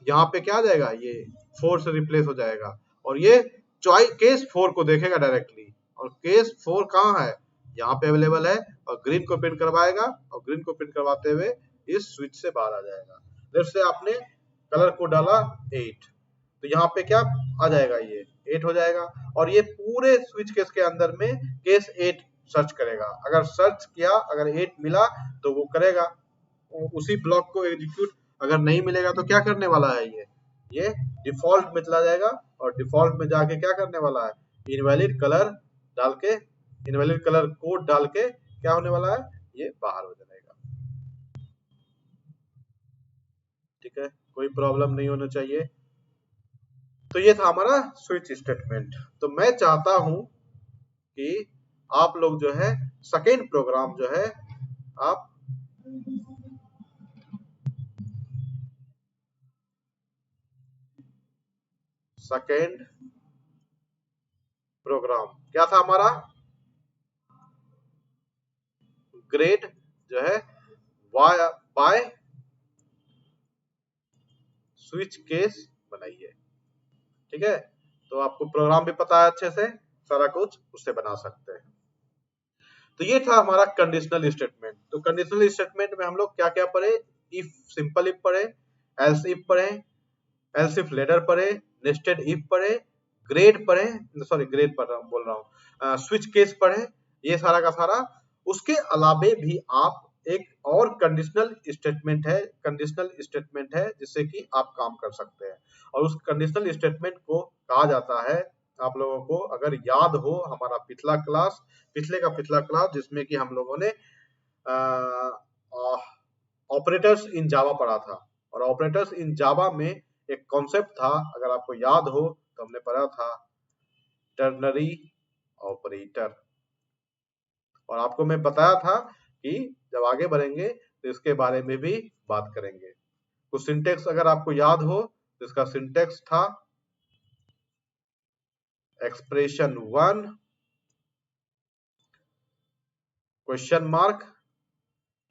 यहाँ पे क्या आ जाएगा? ये 4 से रिप्लेस हो जाएगा और ये चॉइस केस 4 को देखेगा डायरेक्टली। और केस 4 कहाँ है? यहाँ पे अवेलेबल है। और ग्रीन को प्रिंट करवाएगा और ग्रीन को प्रिंट करवाते हुए इस स्विच से बाहर आ जाएगा। जैसे आपने कलर कोड डाला 8 तो यहाँ पे क्या आ जाएगा? ये 8 हो जाएगा। और ये पूरे स्विच केस के अंदर में केस 8 सर्च करेगा। अगर सर्च किया, अगर 8 मिला तो वो करेगा उसी ब्लॉक को एग्जीक्यूट। अगर नहीं मिलेगा तो क्या करने वाला है? ये डिफॉल्ट में चला जाएगा और डिफॉल्ट में जाके क्या करने वाला है? इनवैलिड कलर डाल के, इनवैलिड कलर कोड डाल के क्या होने वाला है? ये बाहर हो जाएगा। ठीक है, कोई प्रॉब्लम नहीं होना चाहिए। तो ये था हमारा स्विच स्टेटमेंट। तो मैं चाहता हूं कि आप लोग जो है सेकेंड प्रोग्राम जो है आप सेकेंड प्रोग्राम क्या था हमारा? ग्रेड जो है बाय स्विच केस बनाइए। ठीक है, तो आपको प्रोग्राम भी पता है अच्छे से, सारा कुछ उससे बना सकते हैं। तो ये था हमारा कंडीशनल स्टेटमेंट। तो कंडीशनल स्टेटमेंट में हम लोग क्या क्या पढ़े? इफ, सिंपल इफ पढ़े, एल्स इफ पढ़े, एल्स इफ लेटर पढ़े, नेस्टेड इफ पढ़े, ग्रेड पढ़े, सॉरी ग्रेड पढ़ रहा हूँ, बोल रहा हूँ, स्विच केस पढ़े, ये सारा का सारा। उसके अलावे भी आप एक और कंडीशनल स्टेटमेंट है जिससे कि आप काम कर सकते हैं, और उस कंडीशनल स्टेटमेंट को कहा जाता है, आप लोगों को अगर याद हो, हमारा पिछले का पिछला क्लास जिसमें कि हम लोगों ने ऑपरेटर्स इन जावा पढ़ा था, और ऑपरेटर्स इन जावा में एक कॉन्सेप्ट था, अगर आपको याद हो तो हमने पढ़ा था टर्नरी ऑपरेटर, और आपको मैं बताया था कि जब आगे बढ़ेंगे तो इसके बारे में भी बात करेंगे। कुछ सिंटेक्स अगर आपको याद हो तो इसका सिंटेक्स था expression 1 question mark,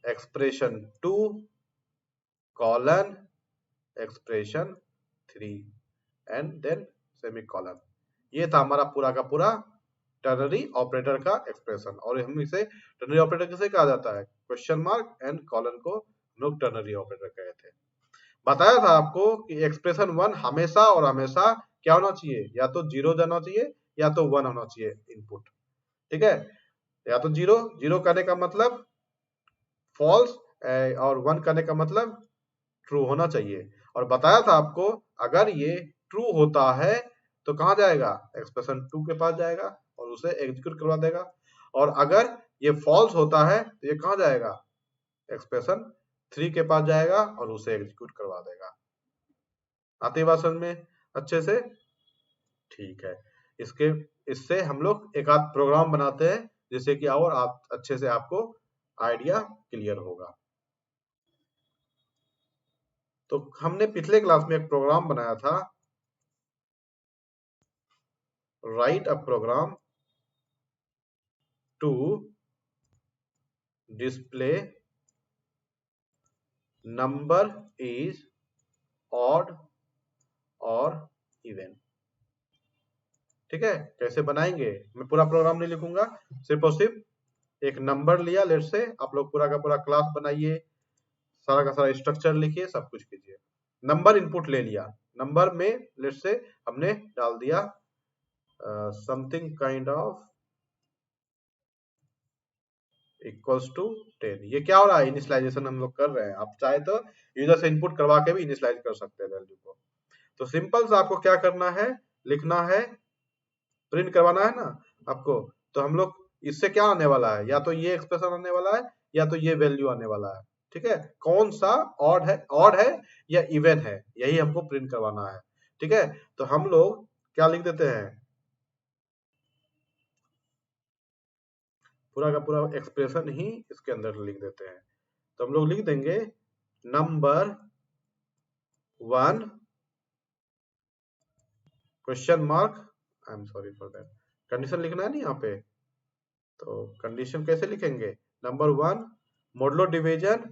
expression 2 colon, expression 3 and then semicolon. ये था हमारा पूरा का पूरा टर्नरी ऑपरेटर का एक्सप्रेशन, और हम इसे टर्नरी ऑपरेटर किसे कहा जाता है? क्वेश्चन मार्क एंड कॉलन को हम लोग टर्नरी ऑपरेटर कहे थे। बताया था आपको कि एक्सप्रेशन 1 हमेशा और हमेशा क्या होना चाहिए? या तो 0 जाना चाहिए या तो 1 होना चाहिए इनपुट। ठीक है, या तो 0 करने का मतलब फॉल्स, और 1 करने का मतलब ट्रू होना चाहिए। और बताया था आपको अगर ये ट्रू होता है तो कहां जाएगा? एक्सप्रेशन 2 के पास जाएगा और उसे एग्जीक्यूट करवा देगा, और अगर ये फॉल्स होता है तो ये कहां जाएगा? एक्सप्रेशन 3 के पास जाएगा और उसे एग्जीक्यूट करवा देगा। आती बात समझ में अच्छे से? ठीक है, इससे हम लोग एक आध प्रोग्राम बनाते हैं जिससे कि और आप अच्छे से आपको आइडिया क्लियर होगा। तो हमने पिछले क्लास में एक प्रोग्राम बनाया था, write a program to display number is odd और इवन। ठीक है, कैसे बनाएंगे? मैं पूरा प्रोग्राम नहीं लिखूंगा, सिर्फ और सिर्फ एक नंबर लिया, लेट से आप लोग पूरा का पूरा क्लास बनाइए, सारा का सारा स्ट्रक्चर लिखिए, सब कुछ कीजिए। नंबर इनपुट ले लिया, नंबर में लेट से हमने डाल दिया something kind of equals to 10। ये क्या हो रहा है? इनिशियलाइजेशन हम लोग कर रहे हैं। आप चाहे तो यूजर से इनपुट करवा के भी इनिशियलाइज कर सकते हैं वैल्यू को। तो सिंपल सा आपको क्या करना है, लिखना है, प्रिंट करवाना है ना आपको। तो हम लोग इससे क्या आने वाला है? या तो ये एक्सप्रेशन आने वाला है या तो ये वैल्यू आने वाला है। ठीक है, कौन सा ऑड है या इवन है, यही हमको प्रिंट करवाना है। ठीक है, तो हम लोग क्या लिख देते हैं, पूरा का पूरा एक्सप्रेशन ही इसके अंदर लिख देते हैं। तो हम लोग लिख देंगे number 1 question mark, I am sorry for that, condition लिखना है नहीं यहाँ पे। तो कंडीशन कैसे लिखेंगे? नंबर 1 मोडलो डिवीजन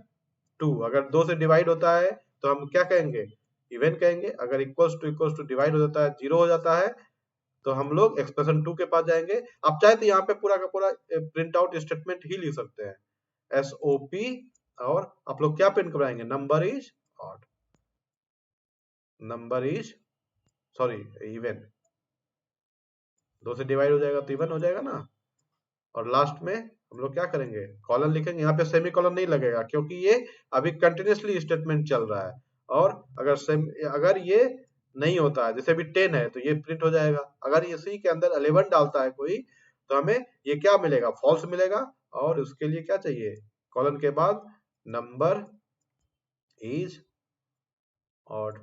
2, अगर 2 से डिवाइड होता है तो हम क्या कहेंगे? इवन कहेंगे। अगर इक्वल्स टू डिवाइड हो जाता है, 0 हो जाता है, तो हम लोग एक्सप्रेशन 2 के पास जाएंगे। आप चाहे तो यहाँ पे पूरा का पूरा प्रिंट आउट स्टेटमेंट ही लिख सकते हैं, SOP, और आप लोग क्या प्रिंट कराएंगे? Number is odd, number is sorry even, 2 से डिवाइड हो जाएगा तो इवन हो जाएगा ना। और लास्ट में हम लोग क्या करेंगे? कॉलन लिखेंगे। यहाँ पे सेमी कॉलन नहीं लगेगा क्योंकि ये अभी कंटिन्यूसली स्टेटमेंट चल रहा है, और अगर ये नहीं होता है, जैसे अभी 10 है तो ये प्रिंट हो जाएगा। अगर इसी के अंदर 11 डालता है कोई तो हमें ये क्या मिलेगा? फॉल्स मिलेगा, और उसके लिए क्या चाहिए? कॉलन के बाद नंबर इज ऑड।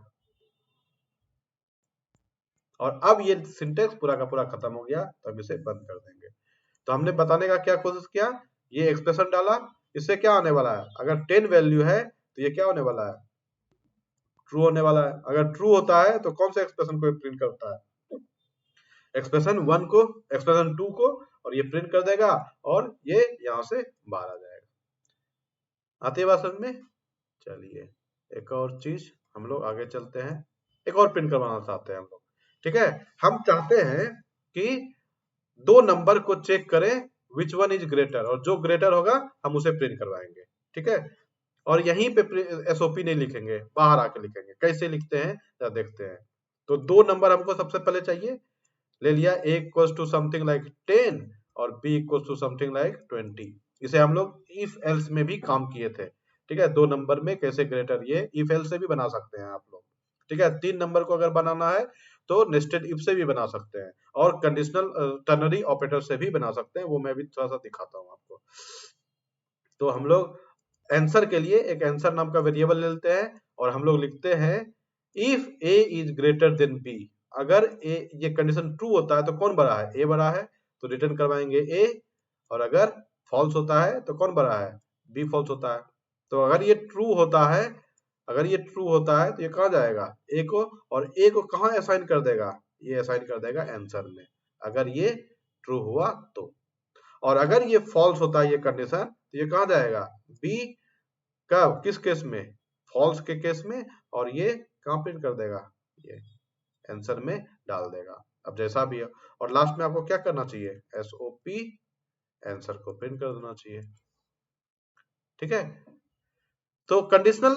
और अब ये सिंटेक्स पूरा का पूरा खत्म हो गया, तो हम इसे बंद कर देंगे। तो हमने बताने का क्या कोशिश किया, ये एक्सप्रेशन डाला, इससे क्या आने वाला है? अगर 10 वैल्यू है तो ये क्या होने वाला है? ट्रू होने वाला है। अगर ट्रू होता है तो कौन सा एक्सप्रेशन को प्रिंट करता है? एक्सप्रेशन 1 को, एक्सप्रेशन 2 को, और ये प्रिंट कर देगा और ये यहां से बाहर आ जाएगा। आती है बात समझ में? चलिए एक और चीज हम लोग आगे चलते हैं, एक और प्रिंट करवाना चाहते हैं हम लोग। ठीक है, हम चाहते हैं कि दो नंबर को चेक करें विच वन इज ग्रेटर, और जो ग्रेटर होगा हम उसे प्रिंट करवाएंगे। ठीक है, और यहीं पे एसओपी नहीं लिखेंगे, बाहर आके लिखेंगे। कैसे लिखते हैं जरा देखते हैं। तो दो नंबर हमको सबसे पहले चाहिए, ले लिया a equals to something like 10 और b equals to something like 20। इसे हम लोग इफ एल्स में भी काम किए थे। ठीक है, दो नंबर में कैसे ग्रेटर, ये इफ एल्स से भी बना सकते हैं आप लोग। ठीक है, तीन नंबर को अगर बनाना है तो नेस्टेड इफ से भी बना सकते हैं, और कंडीशनल टर्नरी ऑपरेटर से भी बना सकते हैं, वो मैं भी थोड़ा सा दिखाता हूँ आपको। तो हम लोग आंसर के लिए एक आंसर नाम का वेरिएबल लेते हैं, और हम लोग लिखते हैं if a is greater then b। अगर a ये कंडीशन ट्रू होता है तो कौन बड़ा है, a बड़ा है, तो रिटर्न करवाएंगे a। और अगर फॉल्स होता है तो कौन बड़ा है, b फॉल्स होता है। तो अगर ये ट्रू होता है, अगर ये ट्रू होता है तो ये कहाँ जाएगा, a को, और a को कहाँ असाइन कर देगा, ये असाइन कर देगा आंसर में, अगर ये ट्रू हुआ तो। और अगर ये फॉल्स होता है ये कंडीशन, तो ये कहाँ जाएगा, बी, कब, किस केस में, फॉल्स के केस में, और ये कहाँ प्रिंट कर देगा, ये आंसर में डाल देगा। अब जैसा भी है, और लास्ट में आपको क्या करना चाहिए, एसओपी, आंसर को प्रिंट कर देना चाहिए। ठीक है, तो कंडीशनल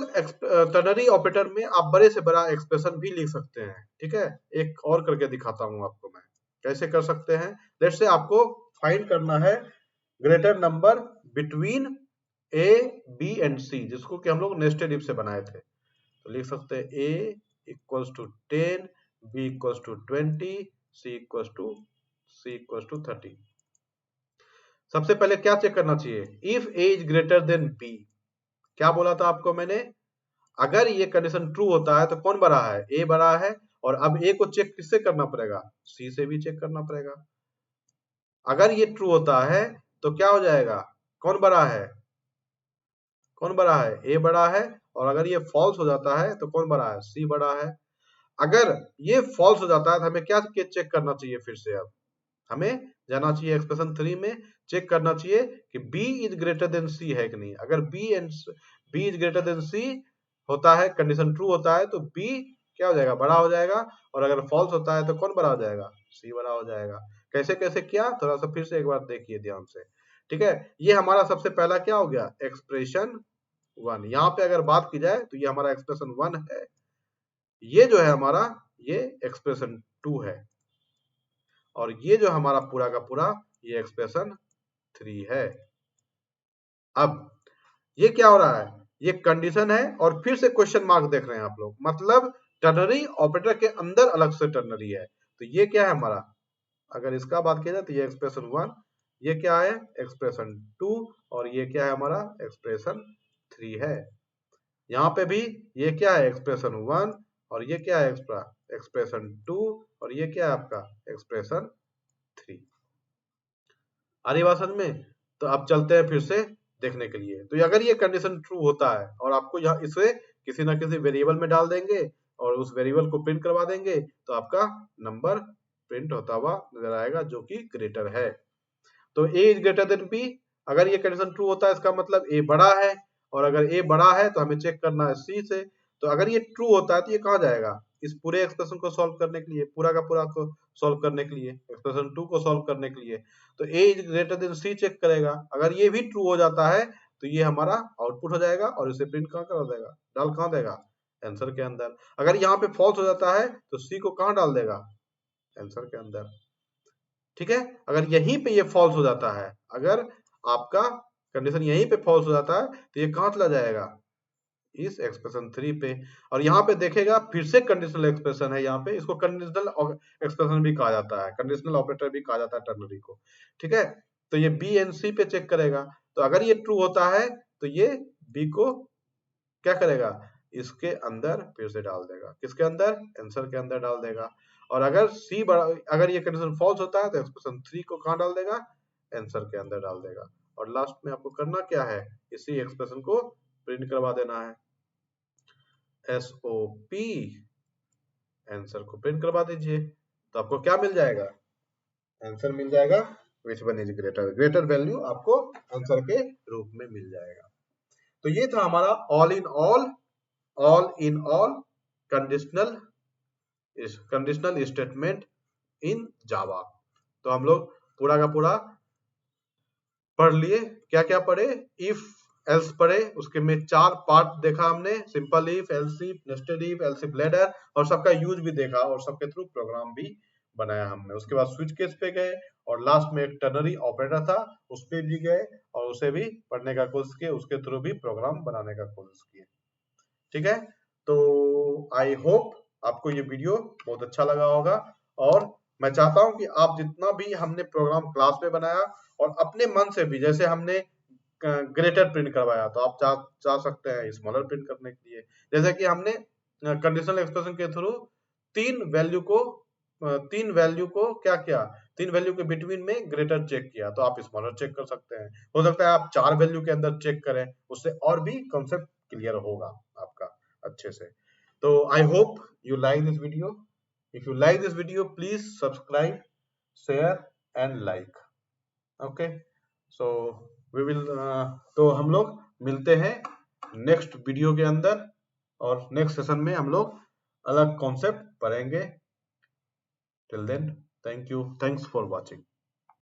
टर्नरी ऑपरेटर में आप बड़े से बड़ा एक्सप्रेशन भी लिख सकते हैं। ठीक है, एक और करके दिखाता हूं आपको मैं कैसे कर सकते हैं। लेट्स से आपको फाइंड करना है greater number between A, B and C, जिसको कि हम लोग नेस्टेड इफ से बनाए थे। तो लिख सकते हैं A equals to 10, B equals to 20, C equals to 30। सबसे पहले क्या चेक करना चाहिए, if A is greater than B. क्या बोला था आपको मैंने, अगर ये कंडीशन ट्रू होता है तो कौन बड़ा है, ए बड़ा है, और अब ए को चेक किससे करना पड़ेगा, सी से भी चेक करना पड़ेगा। अगर ये ट्रू होता है तो क्या हो जाएगा, कौन बड़ा है, कौन बड़ा है, ए बड़ा है, और अगर ये फॉल्स हो जाता है तो कौन बड़ा है, सी बड़ा है। अगर ये फॉल्स हो जाता है तो हमें क्या चेक करना चाहिए, फिर से अब हमें जाना चाहिए एक्सप्रेशन 3 में, चेक करना चाहिए कि b is greater than c है कि नहीं। अगर b is greater than c होता है, कंडीशन ट्रू होता है, तो b क्या हो जाएगा, बड़ा हो जाएगा, और अगर फॉल्स होता है तो कौन बड़ा हो जाएगा, c बड़ा हो जाएगा। कैसे कैसे किया, थोड़ा सा फिर से एक बार देखिए ध्यान से। ठीक है, ये हमारा सबसे पहला क्या हो गया, एक्सप्रेशन 1। यहाँ पे अगर बात की जाए तो ये हमारा एक्सप्रेशन 1 है, ये जो है हमारा, ये एक्सप्रेशन 2 है, और ये जो हमारा पूरा का पूरा ये एक्सप्रेशन 3 है। अब ये क्या हो रहा है, ये कंडीशन है, और फिर से क्वेश्चन मार्क देख रहे हैं आप लोग, मतलब टर्नरी ऑपरेटर के अंदर अलग से टर्नरी है। तो ये क्या है हमारा, अगर इसका बात किया जाए तो ये एक्सप्रेशन 1, ये क्या है, एक्सप्रेशन 2, और ये क्या है हमारा, एक्सप्रेशन 3 है। यहाँ पे भी ये क्या है, एक्सप्रेशन 1, और ये क्या है, एक्सप्रेशन 2, और ये क्या है आपका, एक्सप्रेशन 3। आ रही बात समझ में? तो अब चलते हैं फिर से देखने के लिए। तो अगर ये कंडीशन ट्रू होता है, और आपको यहाँ इसे किसी ना किसी वेरिएबल में डाल देंगे, और उस वेरिएबल को प्रिंट करवा देंगे, तो आपका नंबर प्रिंट होता हुआ नजर आएगा, जो कि ग्रेटर है। तो a is greater then b, अगर ये कंडीशन ट्रू होता है इसका मतलब a बड़ा है, और अगर a बड़ा है तो हमें चेक करना है c से। तो अगर ये ट्रू होता है तो ये कहाँ जाएगा, इस पूरे एक्सप्रेशन को सॉल्व करने के लिए, पूरा का पूरा को सॉल्व करने के लिए, एक्सप्रेशन 2 को सॉल्व करने के लिए, तो a is greater than c check करेगा। अगर ये भी ट्रू हो जाता है तो ये हमारा आउटपुट हो जाएगा, और इसे प्रिंट कहाँ करा देगा, डाल कहाँ देगा, आंसर के अंदर। अगर यहाँ पे फॉल्स हो जाता है तो c को कहाँ डाल देगा, आंसर के अंदर। ठीक है, अगर यहीं पे ये फॉल्स हो जाता है, अगर आपका कंडीशन यहीं पे फॉल्स हो जाता है, तो ये कहाँ चला जाएगा, इस एक्सप्रेशन 3 पे। और यहाँ पे देखेगा फिर से कंडीशनल एक्सप्रेशन है, यहाँ पे इसको कंडीशनल एक्सप्रेशन भी कहा जाता है, कंडीशनल ऑपरेटर भी कहा जाता है टर्नरी को। ठीक है, तो ये बी एंड सी पे चेक करेगा। तो अगर ये ट्रू होता है तो ये बी को क्या करेगा, इसके अंदर फिर से डाल देगा, किसके अंदर, आंसर के अंदर डाल देगा। और अगर सी बड़ा, अगर ये कंडीशन फॉल्स होता है तो एक्सप्रेशन 3 को कहाँ डाल देगा, आंसर के अंदर डाल देगा। और लास्ट में आपको करना क्या है, इसी एक्सप्रेशन को प्रिंट करवा देना है, एसओपी, आंसर को प्रिंट करवा दीजिए। तो आपको क्या मिल जाएगा, आंसर मिल जाएगा, which one is greater, greater value आपको आंसर के रूप में मिल जाएगा। तो ये था हमारा all in all conditional statement in Java. तो हम लोग पूरा का पूरा पढ़ लिए। क्या क्या पढ़े? इफ एल्स पढ़े, उसके में 4 पार्ट देखा हमने, simple if, else if, nested if, else if ladder, और सबका यूज भी देखा और सबके थ्रू प्रोग्राम भी बनाया हमने। उसके बाद स्विच केस पे गए और लास्ट में एक टर्नरी ऑपरेटर था, उस पे भी गए और उसे भी पढ़ने का कोशिश किए, उसके थ्रू भी प्रोग्राम बनाने का कोशिश किए। ठीक है, तो आई होप आपको ये वीडियो बहुत अच्छा लगा होगा, और मैं चाहता हूं कि आप जितना भी हमने प्रोग्राम क्लास में बनाया और अपने मन से भी, जैसे हमने ग्रेटर प्रिंट करवाया, तो आप चाह सकते हैं स्मॉलर प्रिंट करने के लिए। जैसे कि हमने कंडीशनल एक्सप्रेशन के थ्रू तीन वैल्यू को क्या किया, 3 वैल्यू के बिटवीन में ग्रेटर चेक किया, तो आप स्मॉलर चेक कर सकते हैं। हो सकता है आप 4 वैल्यू के अंदर चेक करें, उससे और भी कंसेप्ट क्लियर होगा आपका अच्छे से। तो I hope you like this video. If you like this video, please subscribe, share and like. Okay, so we will, तो हम लोग मिलते हैं नेक्स्ट वीडियो के अंदर, और नेक्स्ट सेशन में हम लोग अलग कॉन्सेप्ट पढ़ेंगे। Till then, thanks for watching.